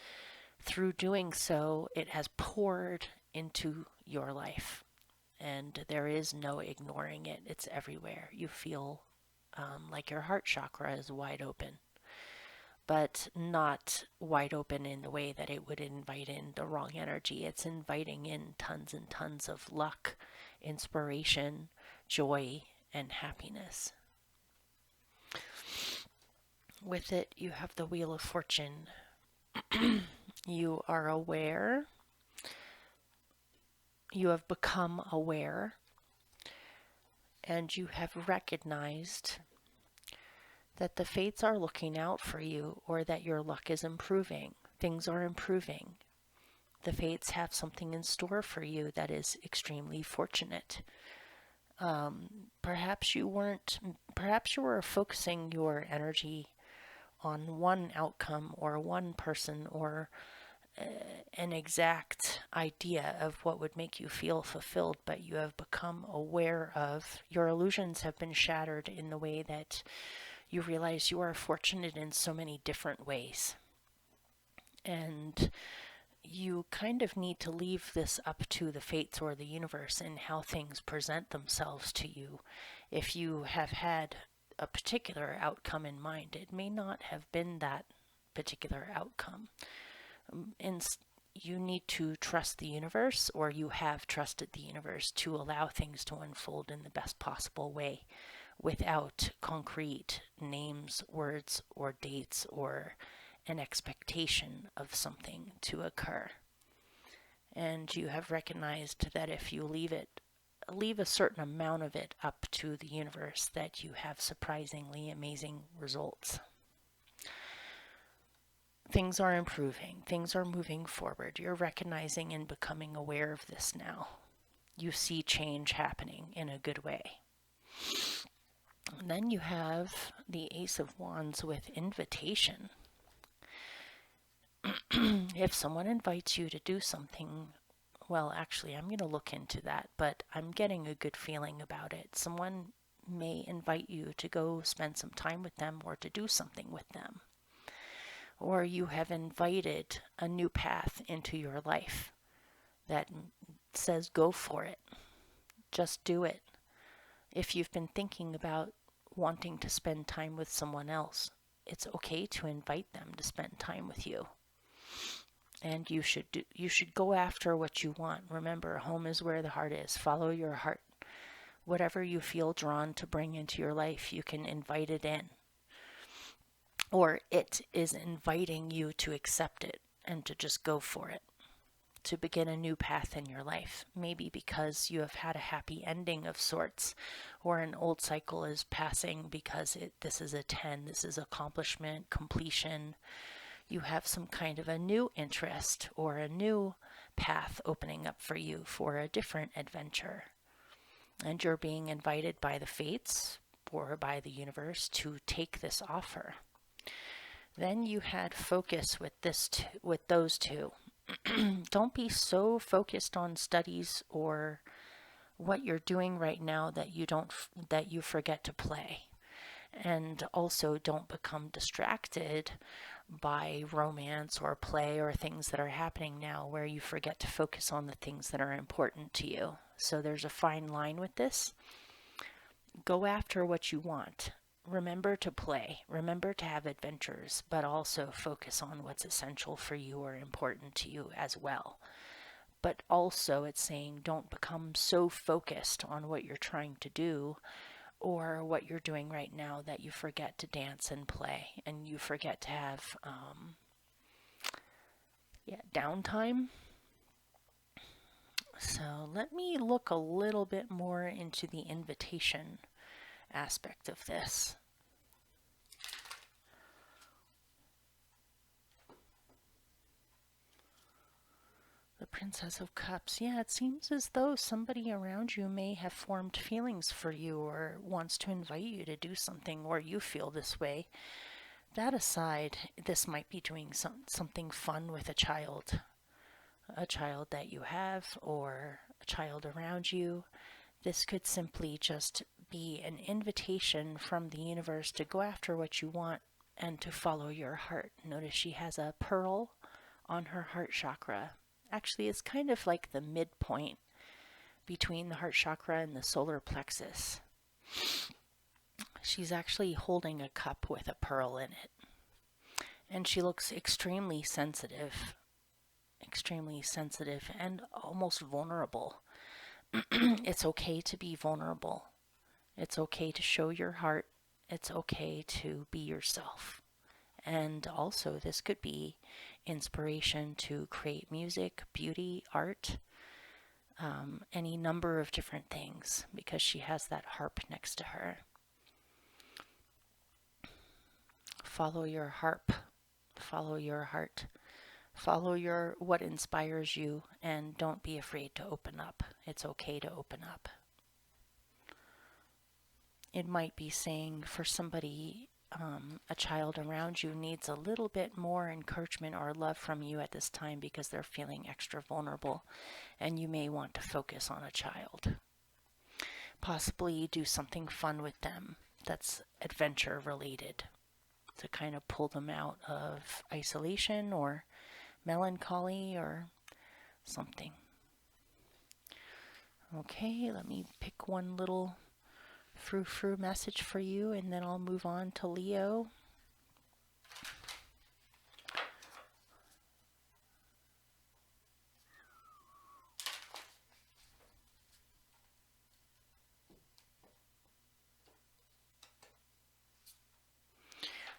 through doing so, it has poured into your life. And there is no ignoring it, it's everywhere. You feel like your heart chakra is wide open, but not wide open in the way that it would invite in the wrong energy. It's inviting in tons and tons of luck, inspiration, joy, and happiness. With it, you have the Wheel of Fortune. You are aware. You have become aware, and you have recognized that the fates are looking out for you, or that your luck is improving. Things are improving. The fates have something in store for you that is extremely fortunate. Perhaps you were focusing your energy on one outcome or one person or an exact idea of what would make you feel fulfilled, but you have become aware of your illusions have been shattered in the way that you realize you are fortunate in so many different ways. And you kind of need to leave this up to the fates or the universe and how things present themselves to you. If you have had a particular outcome in mind, it may not have been that particular outcome. And you need to trust the universe, or you have trusted the universe to allow things to unfold in the best possible way without concrete names, words, or dates, or an expectation of something to occur. And you have recognized that if you leave a certain amount of it up to the universe, that you have surprisingly amazing results. Things are improving. Things are moving forward. You're recognizing and becoming aware of this now. You see change happening in a good way. And then you have the Ace of Wands with invitation. If someone invites you to do something, well, actually, I'm going to look into that, but I'm getting a good feeling about it. Someone may invite you to go spend some time with them or to do something with them. Or you have invited a new path into your life that says go for it. Just do it. If you've been thinking about wanting to spend time with someone else, it's okay to invite them to spend time with you. And you should go after what you want. Remember, home is where the heart is. Follow your heart. Whatever you feel drawn to bring into your life, you can invite it in. Or it is inviting you to accept it and to just go for it, to begin a new path in your life. Maybe because you have had a happy ending of sorts, or an old cycle is passing because this is a 10, this is accomplishment, completion. You have some kind of a new interest or a new path opening up for you for a different adventure. And you're being invited by the fates or by the universe to take this offer. Then you had focus with those two. Don't be so focused on studies or what you're doing right now that you forget to play. And also don't become distracted by romance or play or things that are happening now where you forget to focus on the things that are important to you. So there's a fine line with this. Go after what you want. Remember to play. Remember to have adventures, but also focus on what's essential for you or important to you as well. But also it's saying don't become so focused on what you're trying to do or what you're doing right now that you forget to dance and play and you forget to have downtime. So let me look a little bit more into the invitation aspect of this. The Princess of Cups. Yeah, it seems as though somebody around you may have formed feelings for you or wants to invite you to do something, or you feel this way. That aside, this might be doing something fun with a child that you have or a child around you. This could simply just be an invitation from the universe to go after what you want and to follow your heart. Notice she has a pearl on her heart chakra. Actually, it's kind of like the midpoint between the heart chakra and the solar plexus. She's actually holding a cup with a pearl in it. And she looks extremely sensitive and almost vulnerable. It's okay to be vulnerable. It's okay to show your heart. It's okay to be yourself. And also, this could be inspiration to create music, beauty, art, any number of different things, because she has that harp next to her. Follow your harp. Follow your heart. Follow what inspires you, and don't be afraid to open up. It's okay to open up. It might be saying for somebody, a child around you needs a little bit more encouragement or love from you at this time because they're feeling extra vulnerable, and you may want to focus on a child. Possibly do something fun with them that's adventure related to kind of pull them out of isolation or melancholy or something. Okay, let me pick one little frou-frou message for you, and then I'll move on to Leo.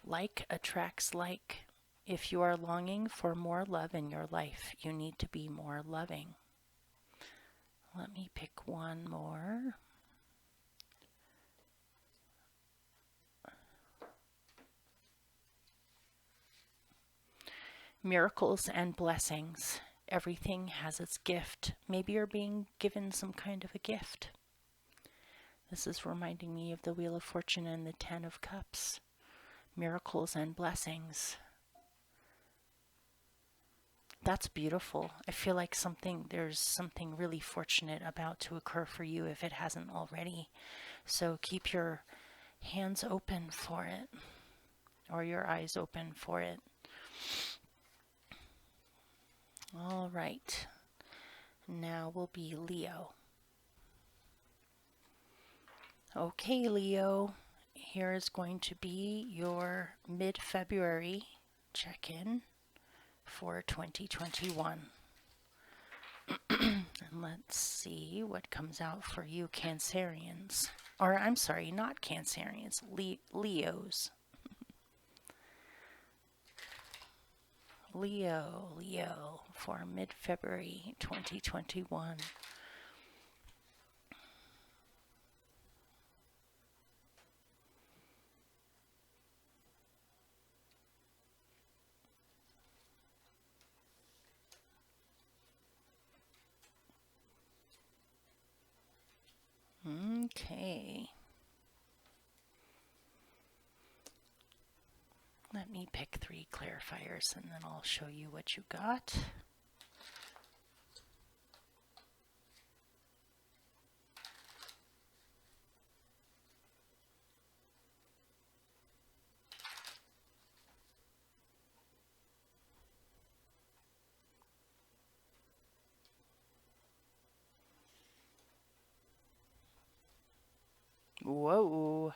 Like attracts like. If you are longing for more love in your life, you need to be more loving. Let me pick one more. Miracles and blessings. Everything has its gift. Maybe you're being given some kind of a gift. This is reminding me of the Wheel of Fortune and the 10 of Cups. Miracles and blessings. That's beautiful. I feel like there's something really fortunate about to occur for you if it hasn't already. So keep your hands open for it, or your eyes open for it. All right. Now will be Leo. Okay, Leo. Here is going to be your mid-February check-in for 2021. Let's see what comes out for you Cancerians. Or I'm sorry, not Cancerians, Leos. Leo for mid-February 2021. Okay. Let me pick 3 clarifiers and then I'll show you what you got. Whoa.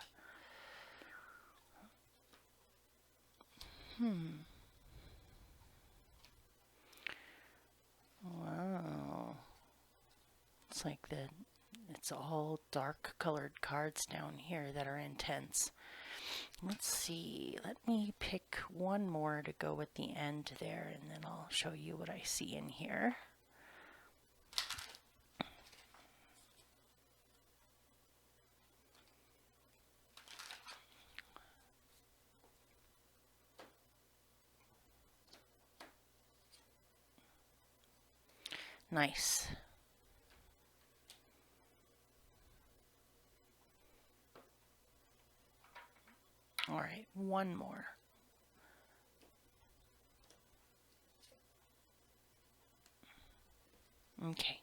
Wow. It's like it's all dark colored cards down here that are intense. Let's see. Let me pick one more to go at the end there, and then I'll show you what I see in here. Nice. All right, one more. Okay.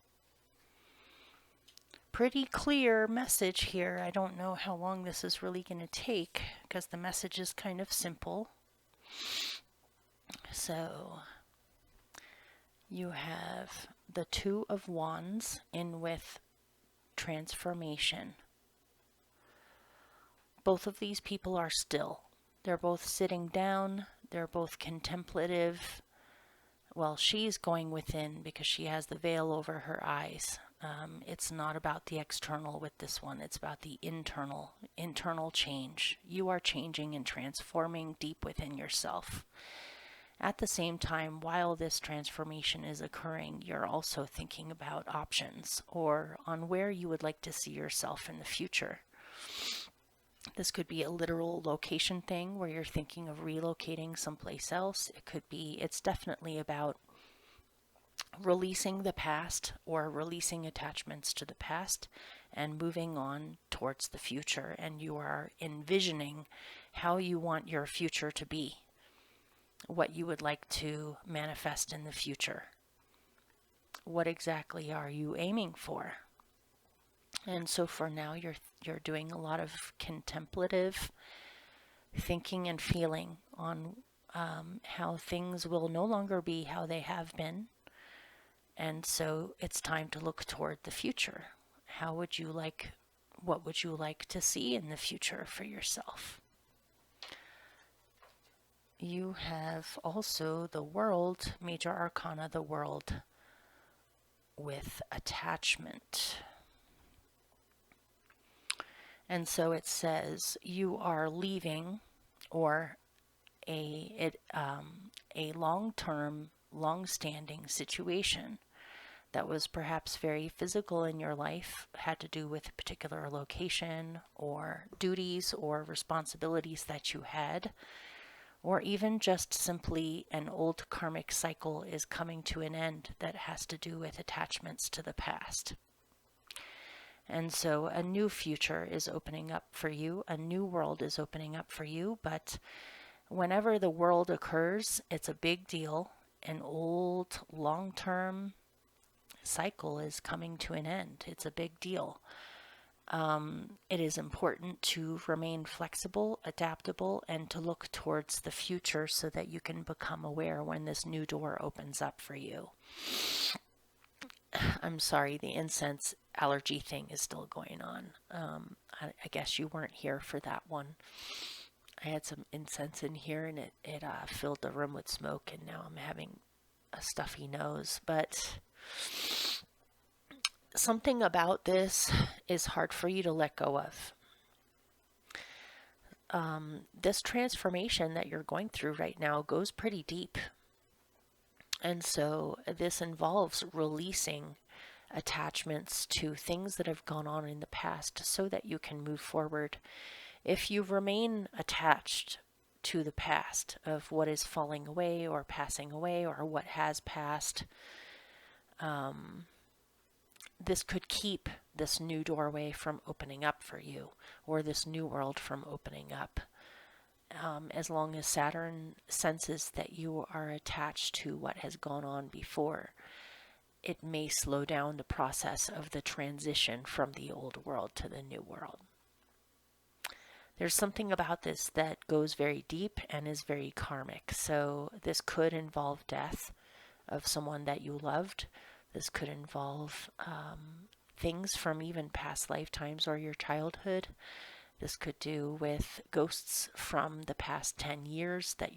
Pretty clear message here. I don't know how long this is really going to take because the message is kind of simple. So you have the Two of Wands in with transformation. Both of these people are still. They're both sitting down. They're both contemplative. Well, she's going within because she has the veil over her eyes. It's not about the external with this one. It's about the internal change. You are changing and transforming deep within yourself. At the same time, while this transformation is occurring, you're also thinking about options or on where you would like to see yourself in the future. This could be a literal location thing where you're thinking of relocating someplace else. It's definitely about releasing the past or releasing attachments to the past and moving on towards the future. And you are envisioning how you want your future to be, what you would like to manifest in the future. What exactly are you aiming for? And so for now, you're doing a lot of contemplative thinking and feeling on how things will no longer be how they have been. And so it's time to look toward the future. What would you like to see in the future for yourself? You have also the World, Major Arcana, the World with attachment. And so it says you are leaving or a long-term, long-standing situation that was perhaps very physical in your life, had to do with a particular location or duties or responsibilities that you had, or even just simply an old karmic cycle is coming to an end that has to do with attachments to the past. And so a new future is opening up for you, a new world is opening up for you, but whenever the world occurs, it's a big deal. An old, long-term cycle is coming to an end. It's a big deal. It is important to remain flexible, adaptable, and to look towards the future so that you can become aware when this new door opens up for you. I'm sorry, the incense allergy thing is still going on. I guess you weren't here for that one. I had some incense in here and it filled the room with smoke, and now I'm having a stuffy nose. But something about this is hard for you to let go of. This transformation that you're going through right now goes pretty deep. And so this involves releasing attachments to things that have gone on in the past so that you can move forward. If you remain attached to the past of what is falling away or passing away or what has passed, this could keep this new doorway from opening up for you, or this new world from opening up. As long as Saturn senses that you are attached to what has gone on before, it may slow down the process of the transition from the old world to the new world. There's something about this that goes very deep and is very karmic. So this could involve death of someone that you loved. This could involve things from even past lifetimes or your childhood. This could do with ghosts from the past 10 years that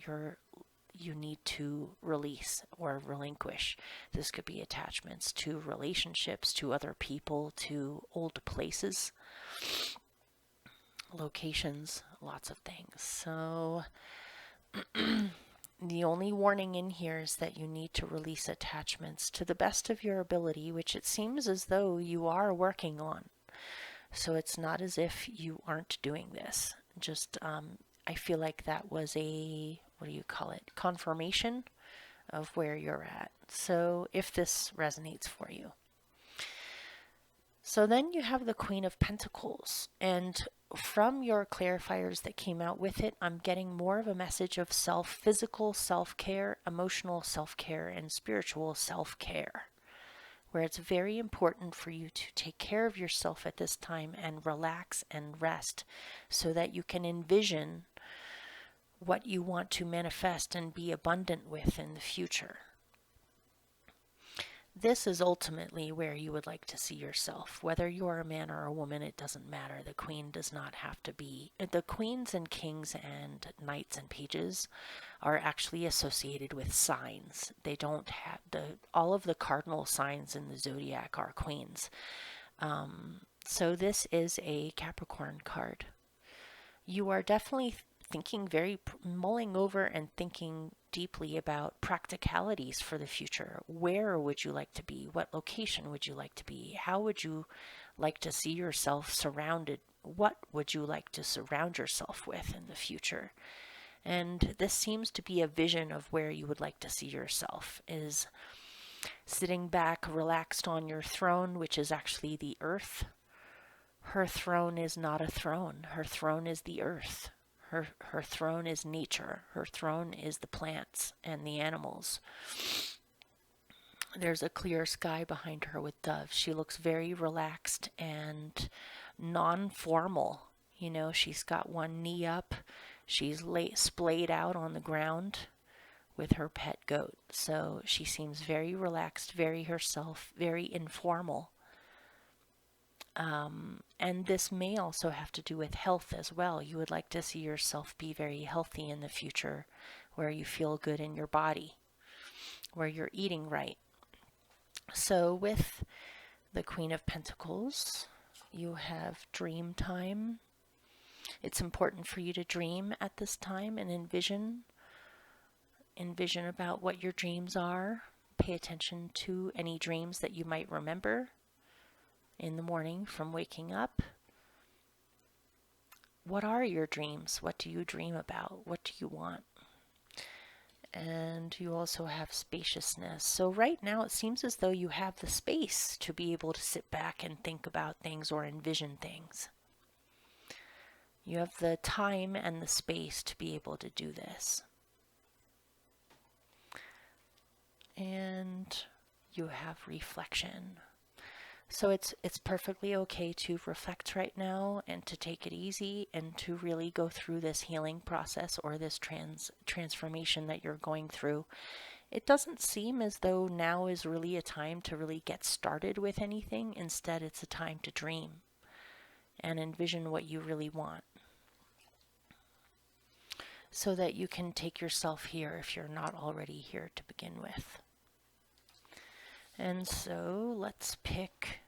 you need to release or relinquish. This could be attachments to relationships, to other people, to old places, locations, lots of things. So the only warning in here is that you need to release attachments to the best of your ability, which it seems as though you are working on. So it's not as if you aren't doing this. Just, I feel like that was a, what do you call it, confirmation of where you're at. So if this resonates for you. So then you have the Queen of Pentacles, and from your clarifiers that came out with it, I'm getting more of a message of physical self-care, emotional self-care, and spiritual self-care, where it's very important for you to take care of yourself at this time and relax and rest so that you can envision what you want to manifest and be abundant with in the future. This is ultimately where you would like to see yourself. Whether you're a man or a woman, it doesn't matter. The queen does not have to be. The queens and kings and knights and pages are actually associated with signs. They don't have all of the cardinal signs in the zodiac are queens. So this is a Capricorn card. You are definitely mulling over and thinking deeply about practicalities for the future. Where would you like to be? What location would you like to be? How would you like to see yourself surrounded? What would you like to surround yourself with in the future? And this seems to be a vision of where you would like to see yourself, is sitting back relaxed on your throne, which is actually the earth. Her throne is not a throne. Her throne is the earth. Her throne is nature. Her throne is the plants and the animals. There's a clear sky behind her with doves. She looks very relaxed and non-formal. You know, she's got one knee up. She's splayed out on the ground with her pet goat. So she seems very relaxed, very herself, very informal. And this may also have to do with health as well. You would like to see yourself be very healthy in the future, where you feel good in your body, where you're eating right. So with the Queen of Pentacles, you have dream time. It's important for you to dream at this time and envision about what your dreams are. Pay attention to any dreams that you might remember in the morning from waking up. What are your dreams? What do you dream about? What do you want? And you also have spaciousness. So right now it seems as though you have the space to be able to sit back and think about things or envision things. You have the time and the space to be able to do this. And you have reflection. So it's perfectly okay to reflect right now and to take it easy and to really go through this healing process or this transformation that you're going through. It doesn't seem as though now is really a time to really get started with anything. Instead, it's a time to dream and envision what you really want, so that you can take yourself here if you're not already here to begin with. And so let's pick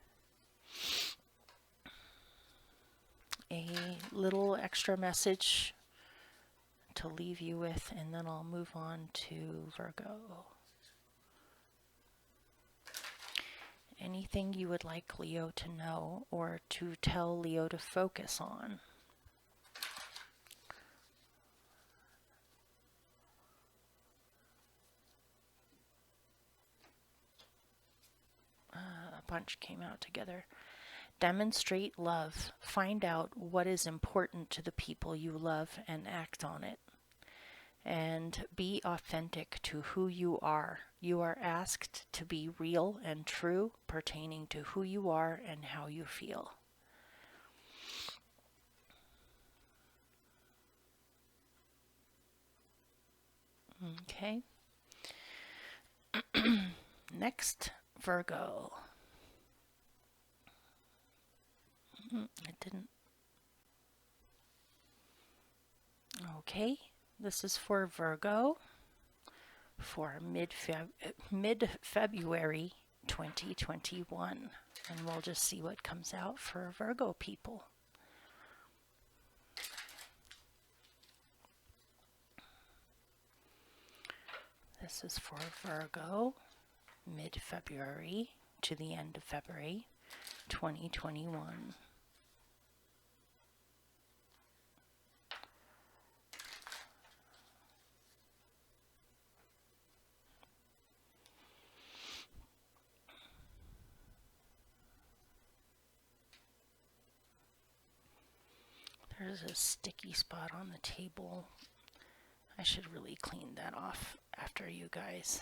A little extra message to leave you with, and then I'll move on to Virgo. Anything you would like Leo to know or to tell Leo to focus on? A bunch came out together. Demonstrate love. Find out what is important to the people you love and act on it. And be authentic to who you are. You are asked to be real and true pertaining to who you are and how you feel. Okay. Next, Virgo. It didn't. Okay. This is for Virgo for mid-February 2021. And we'll just see what comes out for Virgo people. This is for Virgo, mid-February to the end of February 2021. There's a sticky spot on the table. I should really clean that off after you guys.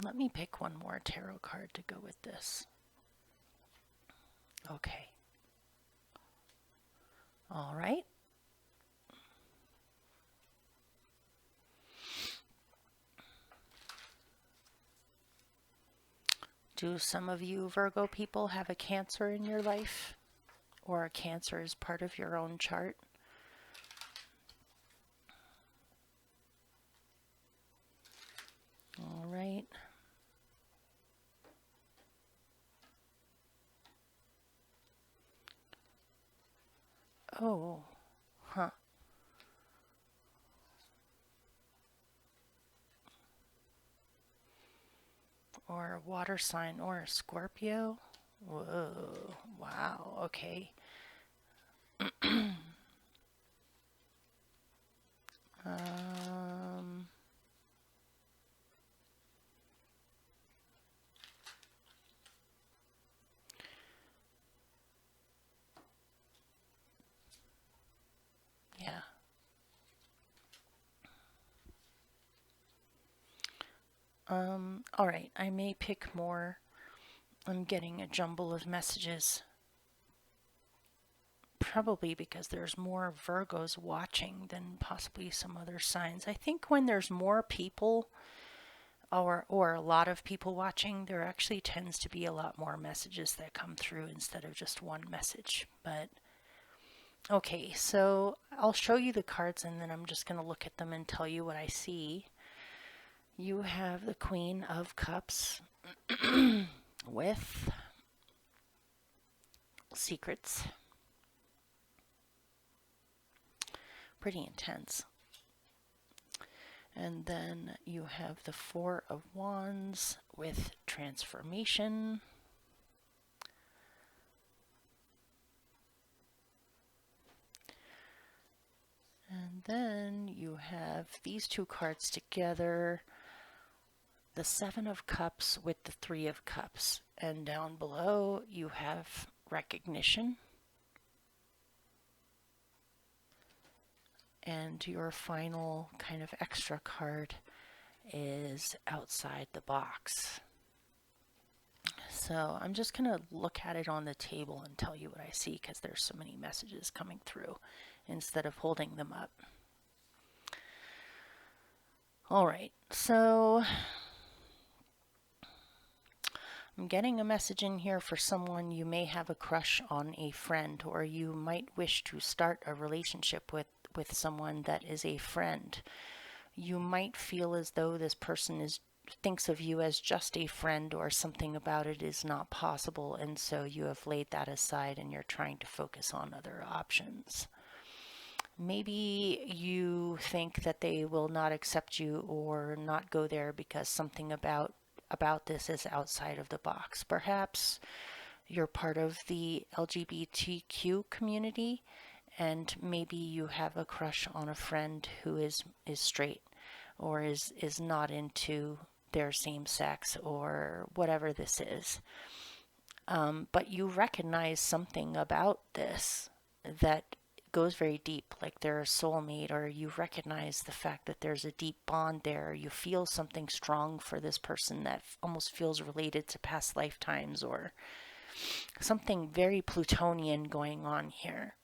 Let me pick one more tarot card to go with this. Okay. All right. Do some of you Virgo people have a Cancer in your life? Or a Cancer is part of your own chart? All right. Oh, huh. Or a water sign or a Scorpio. Whoa, wow, okay. Yeah. All right, I may pick more. I'm getting a jumble of messages. Probably because there's more Virgos watching than possibly some other signs. I think when there's more people or a lot of people watching, there actually tends to be a lot more messages that come through instead of just one message. But okay, so I'll show you the cards and then I'm just going to look at them and tell you what I see. You have the Queen of Cups with secrets. Pretty intense. And then you have the Four of Wands with transformation. And then you have these two cards together, the Seven of Cups with the Three of Cups. And down below you have recognition. And your final kind of extra card is outside the box. So I'm just going to look at it on the table and tell you what I see because there's so many messages coming through instead of holding them up. All right, so I'm getting a message in here for someone. You may have a crush on a friend, or you might wish to start a relationship with someone that is a friend. You might feel as though this person thinks of you as just a friend, or something about it is not possible, and so you have laid that aside and you're trying to focus on other options. Maybe you think that they will not accept you or not go there because something about this is outside of the box. Perhaps you're part of the LGBTQ community, and maybe you have a crush on a friend who is straight, or is not into their same sex, or whatever this is. But you recognize something about this that goes very deep, like they're a soulmate, or you recognize the fact that there's a deep bond there. You feel something strong for this person that almost feels related to past lifetimes, or something very Plutonian going on here.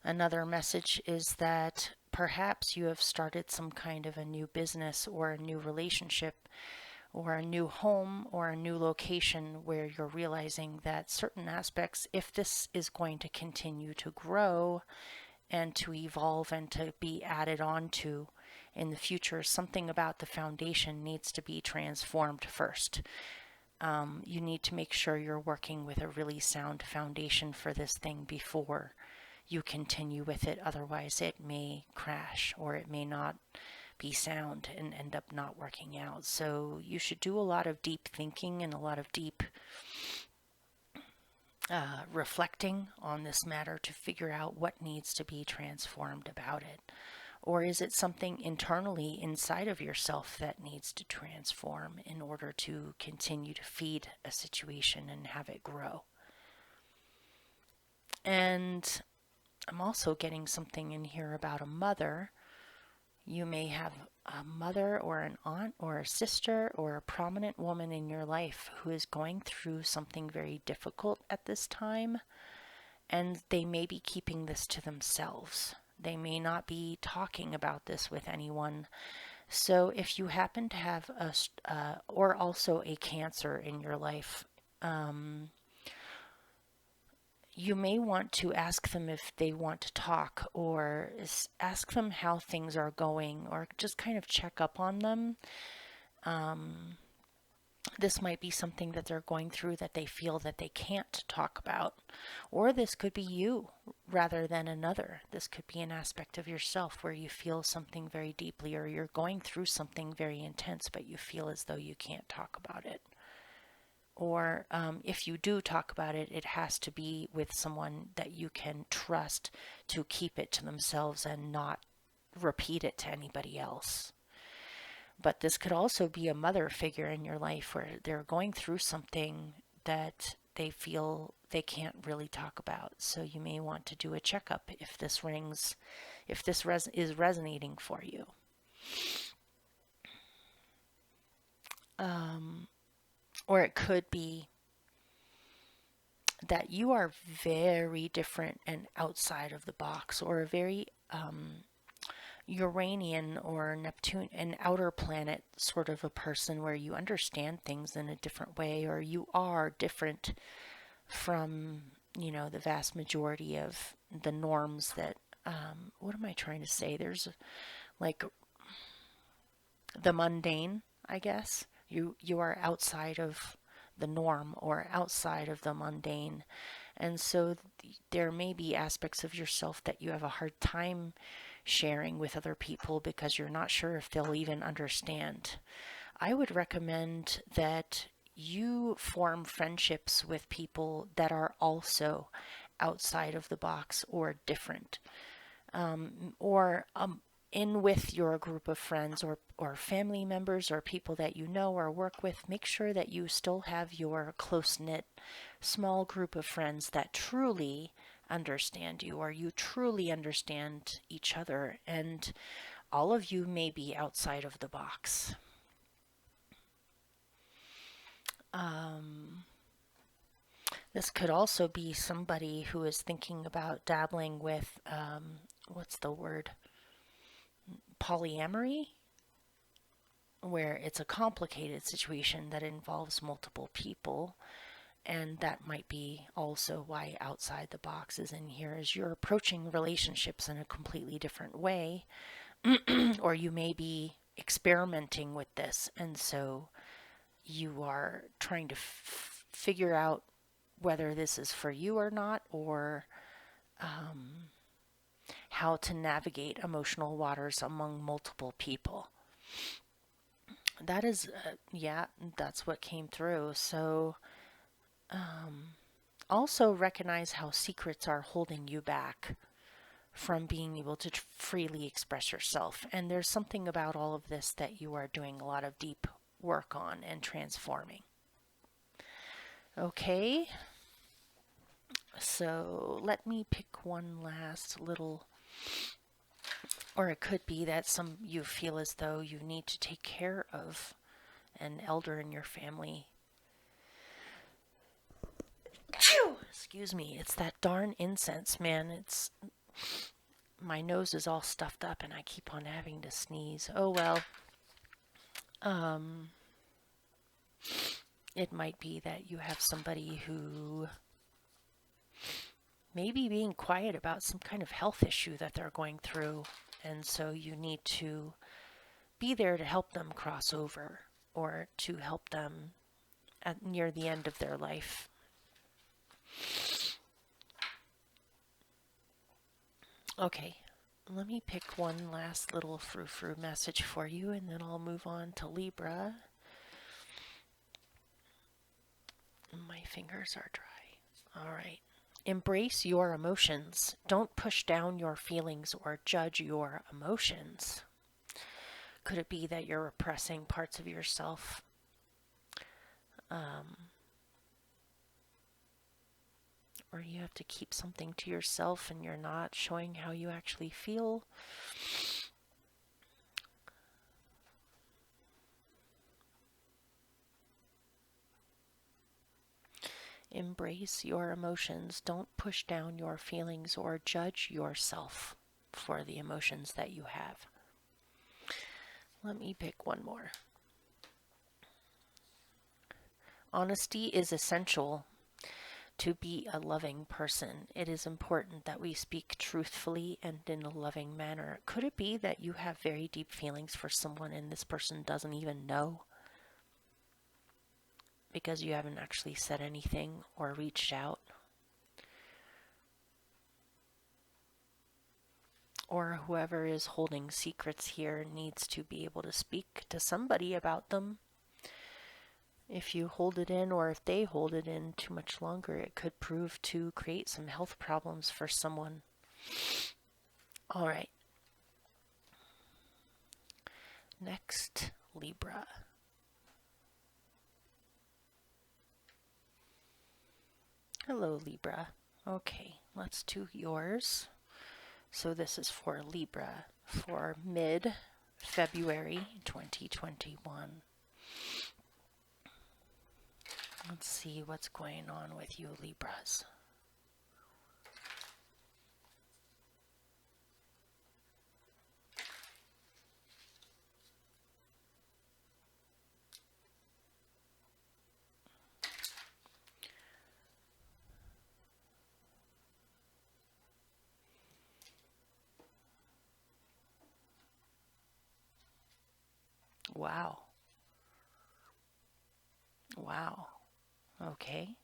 Another message is that perhaps you have started some kind of a new business, or a new relationship, or a new home, or a new location, where you're realizing that certain aspects, if this is going to continue to grow and to evolve and to be added on to in the future, something about the foundation needs to be transformed first. You need to make sure you're working with a really sound foundation for this thing before you continue with it. Otherwise, it may crash, or it may not be sound and end up not working out. So you should do a lot of deep thinking and a lot of deep reflecting on this matter to figure out what needs to be transformed about it. Or is it something internally inside of yourself that needs to transform in order to continue to feed a situation and have it grow? And I'm also getting something in here about a mother. You may have a mother, or an aunt, or a sister, or a prominent woman in your life who is going through something very difficult at this time, and they may be keeping this to themselves. They may not be talking about this with anyone. So if you happen to have or also a cancer in your life, you may want to ask them if they want to talk, or ask them how things are going, or just kind of check up on them. This might be something that they're going through that they feel that they can't talk about. Or this could be you rather than another. This could be an aspect of yourself where you feel something very deeply, or you're going through something very intense, but you feel as though you can't talk about it. Or if you do talk about it, it has to be with someone that you can trust to keep it to themselves and not repeat it to anybody else. But this could also be a mother figure in your life where they're going through something that they feel they can't really talk about. So you may want to do a checkup if this is resonating for you. Or it could be that you are very different and outside of the box, or a very Uranian or Neptune, an outer planet sort of a person, where you understand things in a different way, or you are different from, the vast majority of the norms that, what am I trying to say? There's like the mundane, I guess. You are outside of the norm, or outside of the mundane. And so there may be aspects of yourself that you have a hard time sharing with other people because you're not sure if they'll even understand. I would recommend that you form friendships with people that are also outside of the box or different, or in with your group of friends, or family members, or people that you know or work with. Make sure that you still have your close-knit small group of friends that truly understand you, or you truly understand each other, and all of you may be outside of the box. This could also be somebody who is thinking about dabbling with, what's the word? Polyamory, where it's a complicated situation that involves multiple people, And that might be also why outside the box is in here, is you're approaching relationships in a completely different way. Or you may be experimenting with this, and so you are trying to figure out whether this is for you or not, or how to navigate emotional waters among multiple people. That is, yeah, that's what came through. So, also recognize how secrets are holding you back from being able to freely express yourself. And there's something about all of this that you are doing a lot of deep work on and transforming. Okay, so let me pick one last little, or it could be that some you feel as though you need to take care of an elder in your family. Excuse me, it's that darn incense, man. It's my nose is all stuffed up and I keep on having to sneeze. Oh well. It might be that you have somebody who may be being quiet about some kind of health issue that they're going through, and so you need to be there to help them cross over, or to help them near the end of their life. Okay, let me pick one last little frou-frou message for you, and then I'll move on to Libra. My fingers are dry. All right. Embrace your emotions. Don't push down your feelings or judge your emotions. Could it be that you're repressing parts of yourself? Or you have to keep something to yourself and you're not showing how you actually feel? Embrace your emotions. Don't push down your feelings or judge yourself for the emotions that you have. Let me pick one more. Honesty is essential to be a loving person. It is important that we speak truthfully and in a loving manner. Could it be that you have very deep feelings for someone and this person doesn't even know? Because you haven't actually said anything or reached out. Or whoever is holding secrets here needs to be able to speak to somebody about them. If you hold it in, or if they hold it in too much longer, it could prove to create some health problems for someone. All right. Next, Libra. Hello, Libra. Okay, let's do yours. So this is for Libra for mid-February 2021. Let's see what's going on with you, Libras. Wow. Wow. Okay.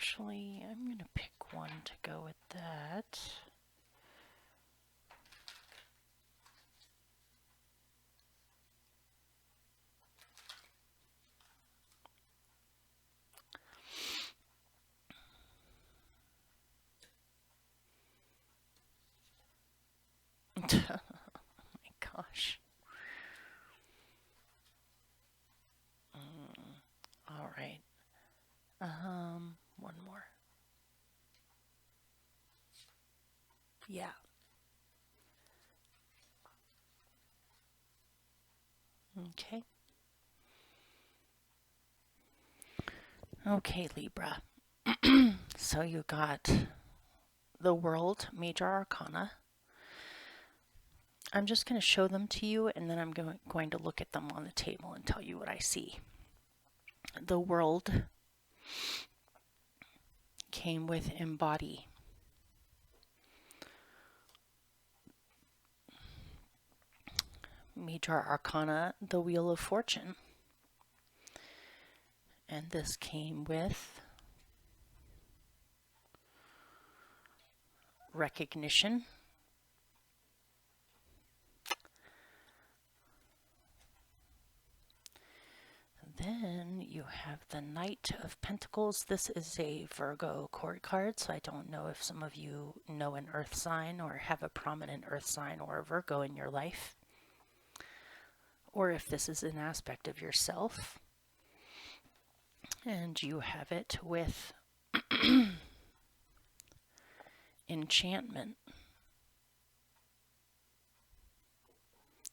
Actually, I'm going to pick one to go with that. Oh my gosh. All right. One more. Yeah. Okay. Okay, Libra. So you got the World Major Arcana. I'm just going to show them to you, and then I'm going to look at them on the table and tell you what I see. The World came with Embody. Major Arcana, the Wheel of Fortune. And this came with Recognition. Then you have the Knight of Pentacles. This is a Virgo court card, so I don't know if some of you know an earth sign or have a prominent earth sign or a Virgo in your life, or if this is an aspect of yourself. And you have it with Enchantment.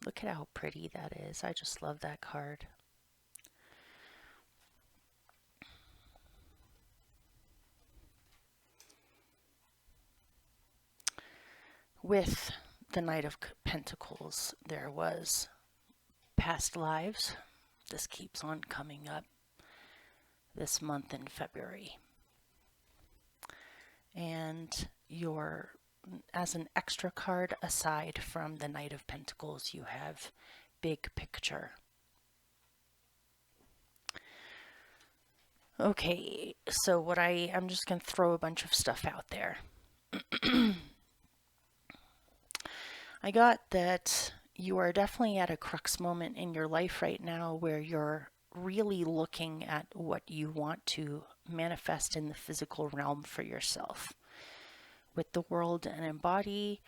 Look at how pretty that is. I just love that card. With the Knight of Pentacles, there was Past Lives. This keeps on coming up this month in February. And as an extra card aside from the Knight of Pentacles, you have Big Picture. Okay, so I'm just going to throw a bunch of stuff out there. I got that you are definitely at a crux moment in your life right now where you're really looking at what you want to manifest in the physical realm for yourself. With the World and Embody,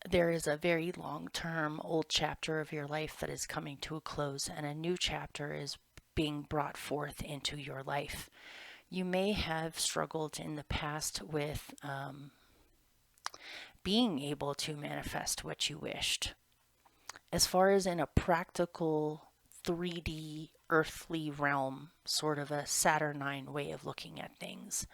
there is a very long-term old chapter of your life that is coming to a close, and a new chapter is being brought forth into your life. You may have struggled in the past with being able to manifest what you wished. As far as in a practical 3D earthly realm, sort of a Saturnine way of looking at things,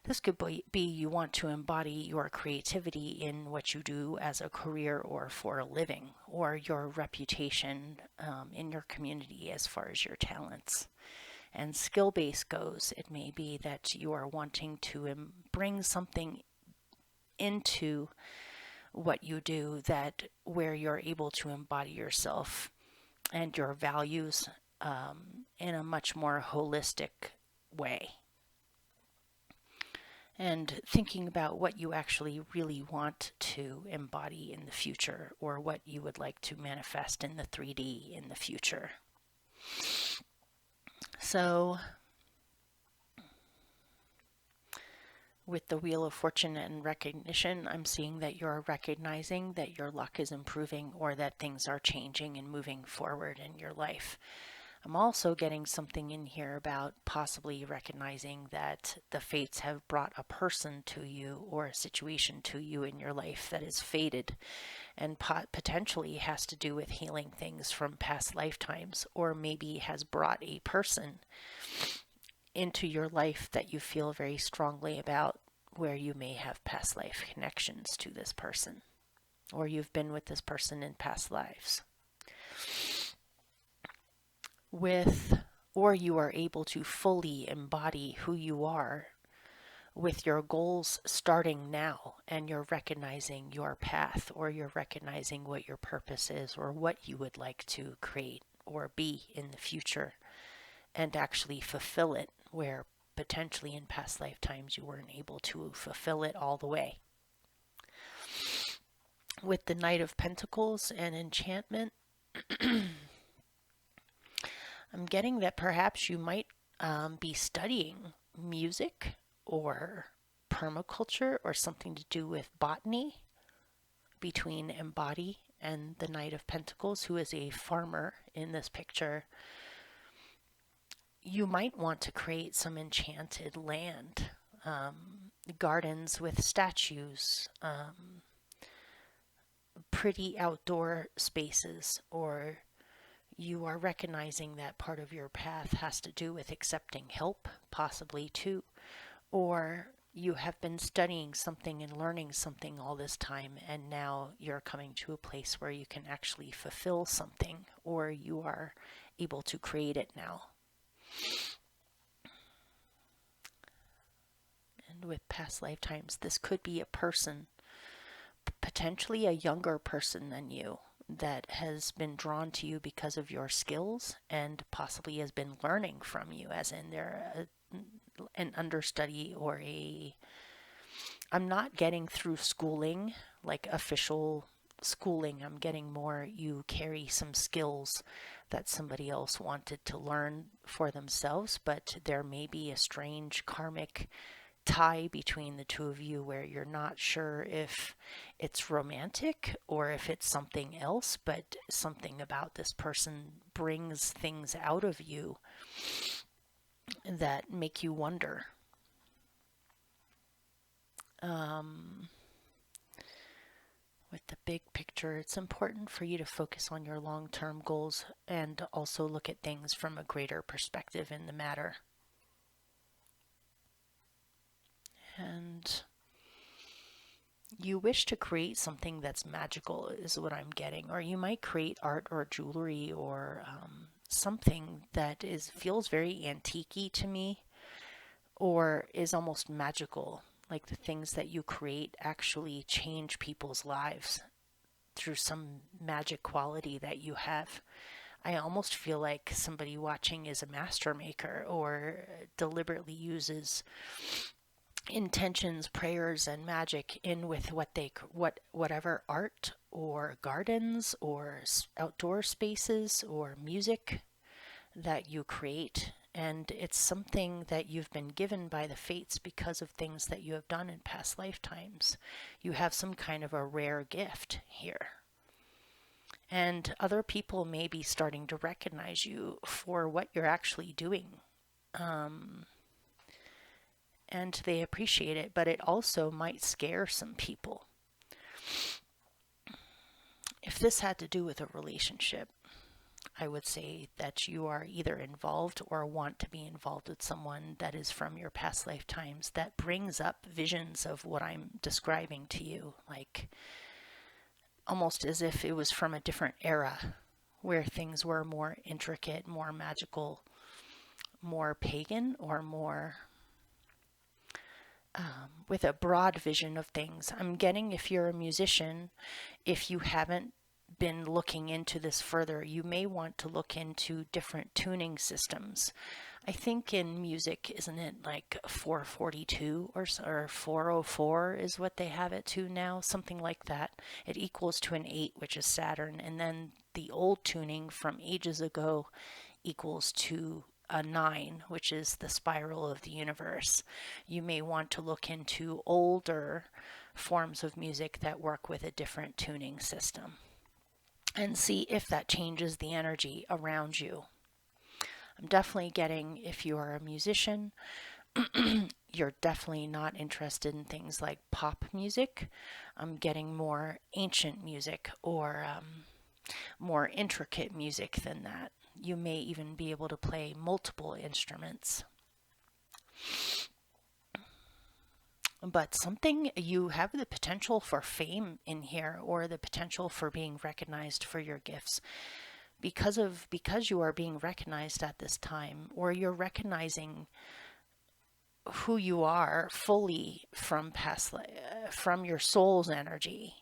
this could be you want to embody your creativity in what you do as a career or for a living, or your reputation in your community as far as your talents. And skill base goes, it may be that you are wanting to bring something into what you do that where you're able to embody yourself and your values in a much more holistic way. And thinking about what you actually really want to embody in the future, or what you would like to manifest in the 3D in the future. So with the Wheel of Fortune and Recognition, I'm seeing that you're recognizing that your luck is improving, or that things are changing and moving forward in your life. I'm also getting something in here about possibly recognizing that the fates have brought a person to you or a situation to you in your life that is fated and potentially has to do with healing things from past lifetimes, or maybe has brought a person into your life that you feel very strongly about, where you may have past life connections to this person, or you've been with this person in past lives. Or you are able to fully embody who you are with your goals starting now, and you're recognizing your path, or you're recognizing what your purpose is, or what you would like to create or be in the future, and actually fulfill it, where potentially in past lifetimes you weren't able to fulfill it all the way. With the Knight of Pentacles and enchantment, I'm getting that perhaps you might be studying music or permaculture or something to do with botany between Embody and the Knight of Pentacles, who is a farmer in this picture. You might want to create some enchanted land, gardens with statues, pretty outdoor spaces, or you are recognizing that part of your path has to do with accepting help, possibly too, or you have been studying something and learning something all this time, and now you're coming to a place where you can actually fulfill something, or you are able to create it now. And with past lifetimes, this could be a person, potentially a younger person than you, that has been drawn to you because of your skills and possibly has been learning from you, as in they're an understudy or a... I'm not getting through schooling, like official schooling. I'm getting more you carry some skills that somebody else wanted to learn for themselves, but there may be a strange karmic tie between the two of you where you're not sure if it's romantic or if it's something else, but something about this person brings things out of you that make you wonder. With the big picture, it's important for you to focus on your long-term goals and also look at things from a greater perspective in the matter. And you wish to create something that's magical is what I'm getting, or you might create art or jewelry or something that feels very antique-y to me, or is almost magical, like the things that you create actually change people's lives through some magic quality that you have. I almost feel like somebody watching is a master maker or deliberately uses intentions, prayers, and magic in with whatever art or gardens or outdoor spaces or music that you create. And it's something that you've been given by the fates because of things that you have done in past lifetimes. You have some kind of a rare gift here. And other people may be starting to recognize you for what you're actually doing. And they appreciate it, but it also might scare some people. If this had to do with a relationship, I would say that you are either involved or want to be involved with someone that is from your past lifetimes that brings up visions of what I'm describing to you, like almost as if it was from a different era where things were more intricate, more magical, more pagan, or more with a broad vision of things. I'm getting, if you're a musician, if you haven't been looking into this further, you may want to look into different tuning systems. I think in music, isn't it like 442 or 404 is what they have it to now, something like that. It equals to an 8, which is Saturn, and then the old tuning from ages ago equals to a 9, which is the spiral of the universe. You may want to look into older forms of music that work with a different tuning system and see if that changes the energy around you. I'm definitely getting, if you are a musician, you're definitely not interested in things like pop music. I'm getting more ancient music or more intricate music than that. You may even be able to play multiple instruments. But something, you have the potential for fame in here, or the potential for being recognized for your gifts. Because you are being recognized at this time, or you're recognizing who you are fully from past, from your soul's energy.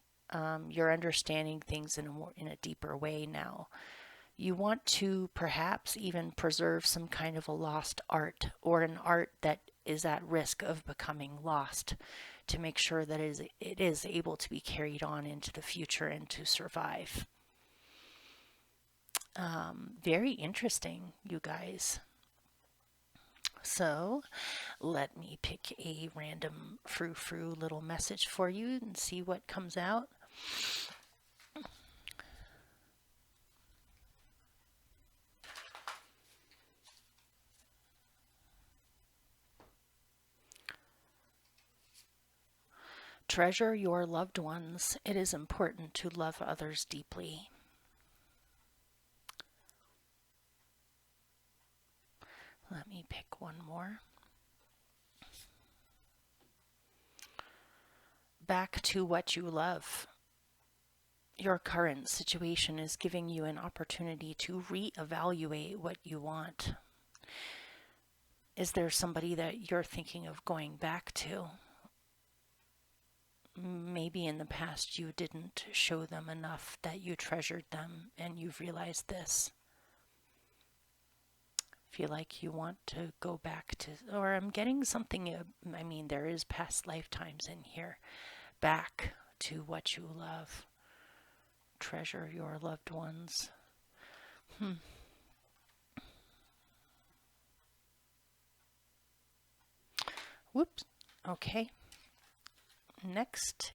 You're understanding things in a deeper way now. You want to perhaps even preserve some kind of a lost art, or an art that is at risk of becoming lost, to make sure that it is able to be carried on into the future and to survive. Very interesting, you guys. So let me pick a random frou-frou little message for you and see what comes out. Treasure your loved ones. It is important to love others deeply. Let me pick one more. Back to what you love. Your current situation is giving you an opportunity to reevaluate what you want. Is there somebody that you're thinking of going back to? Maybe in the past you didn't show them enough that you treasured them, and you've realized this. Feel like you want to go back to, or I'm getting something, I mean, there is past lifetimes in here. Back to what you love. Treasure your loved ones. Whoops. Okay. Next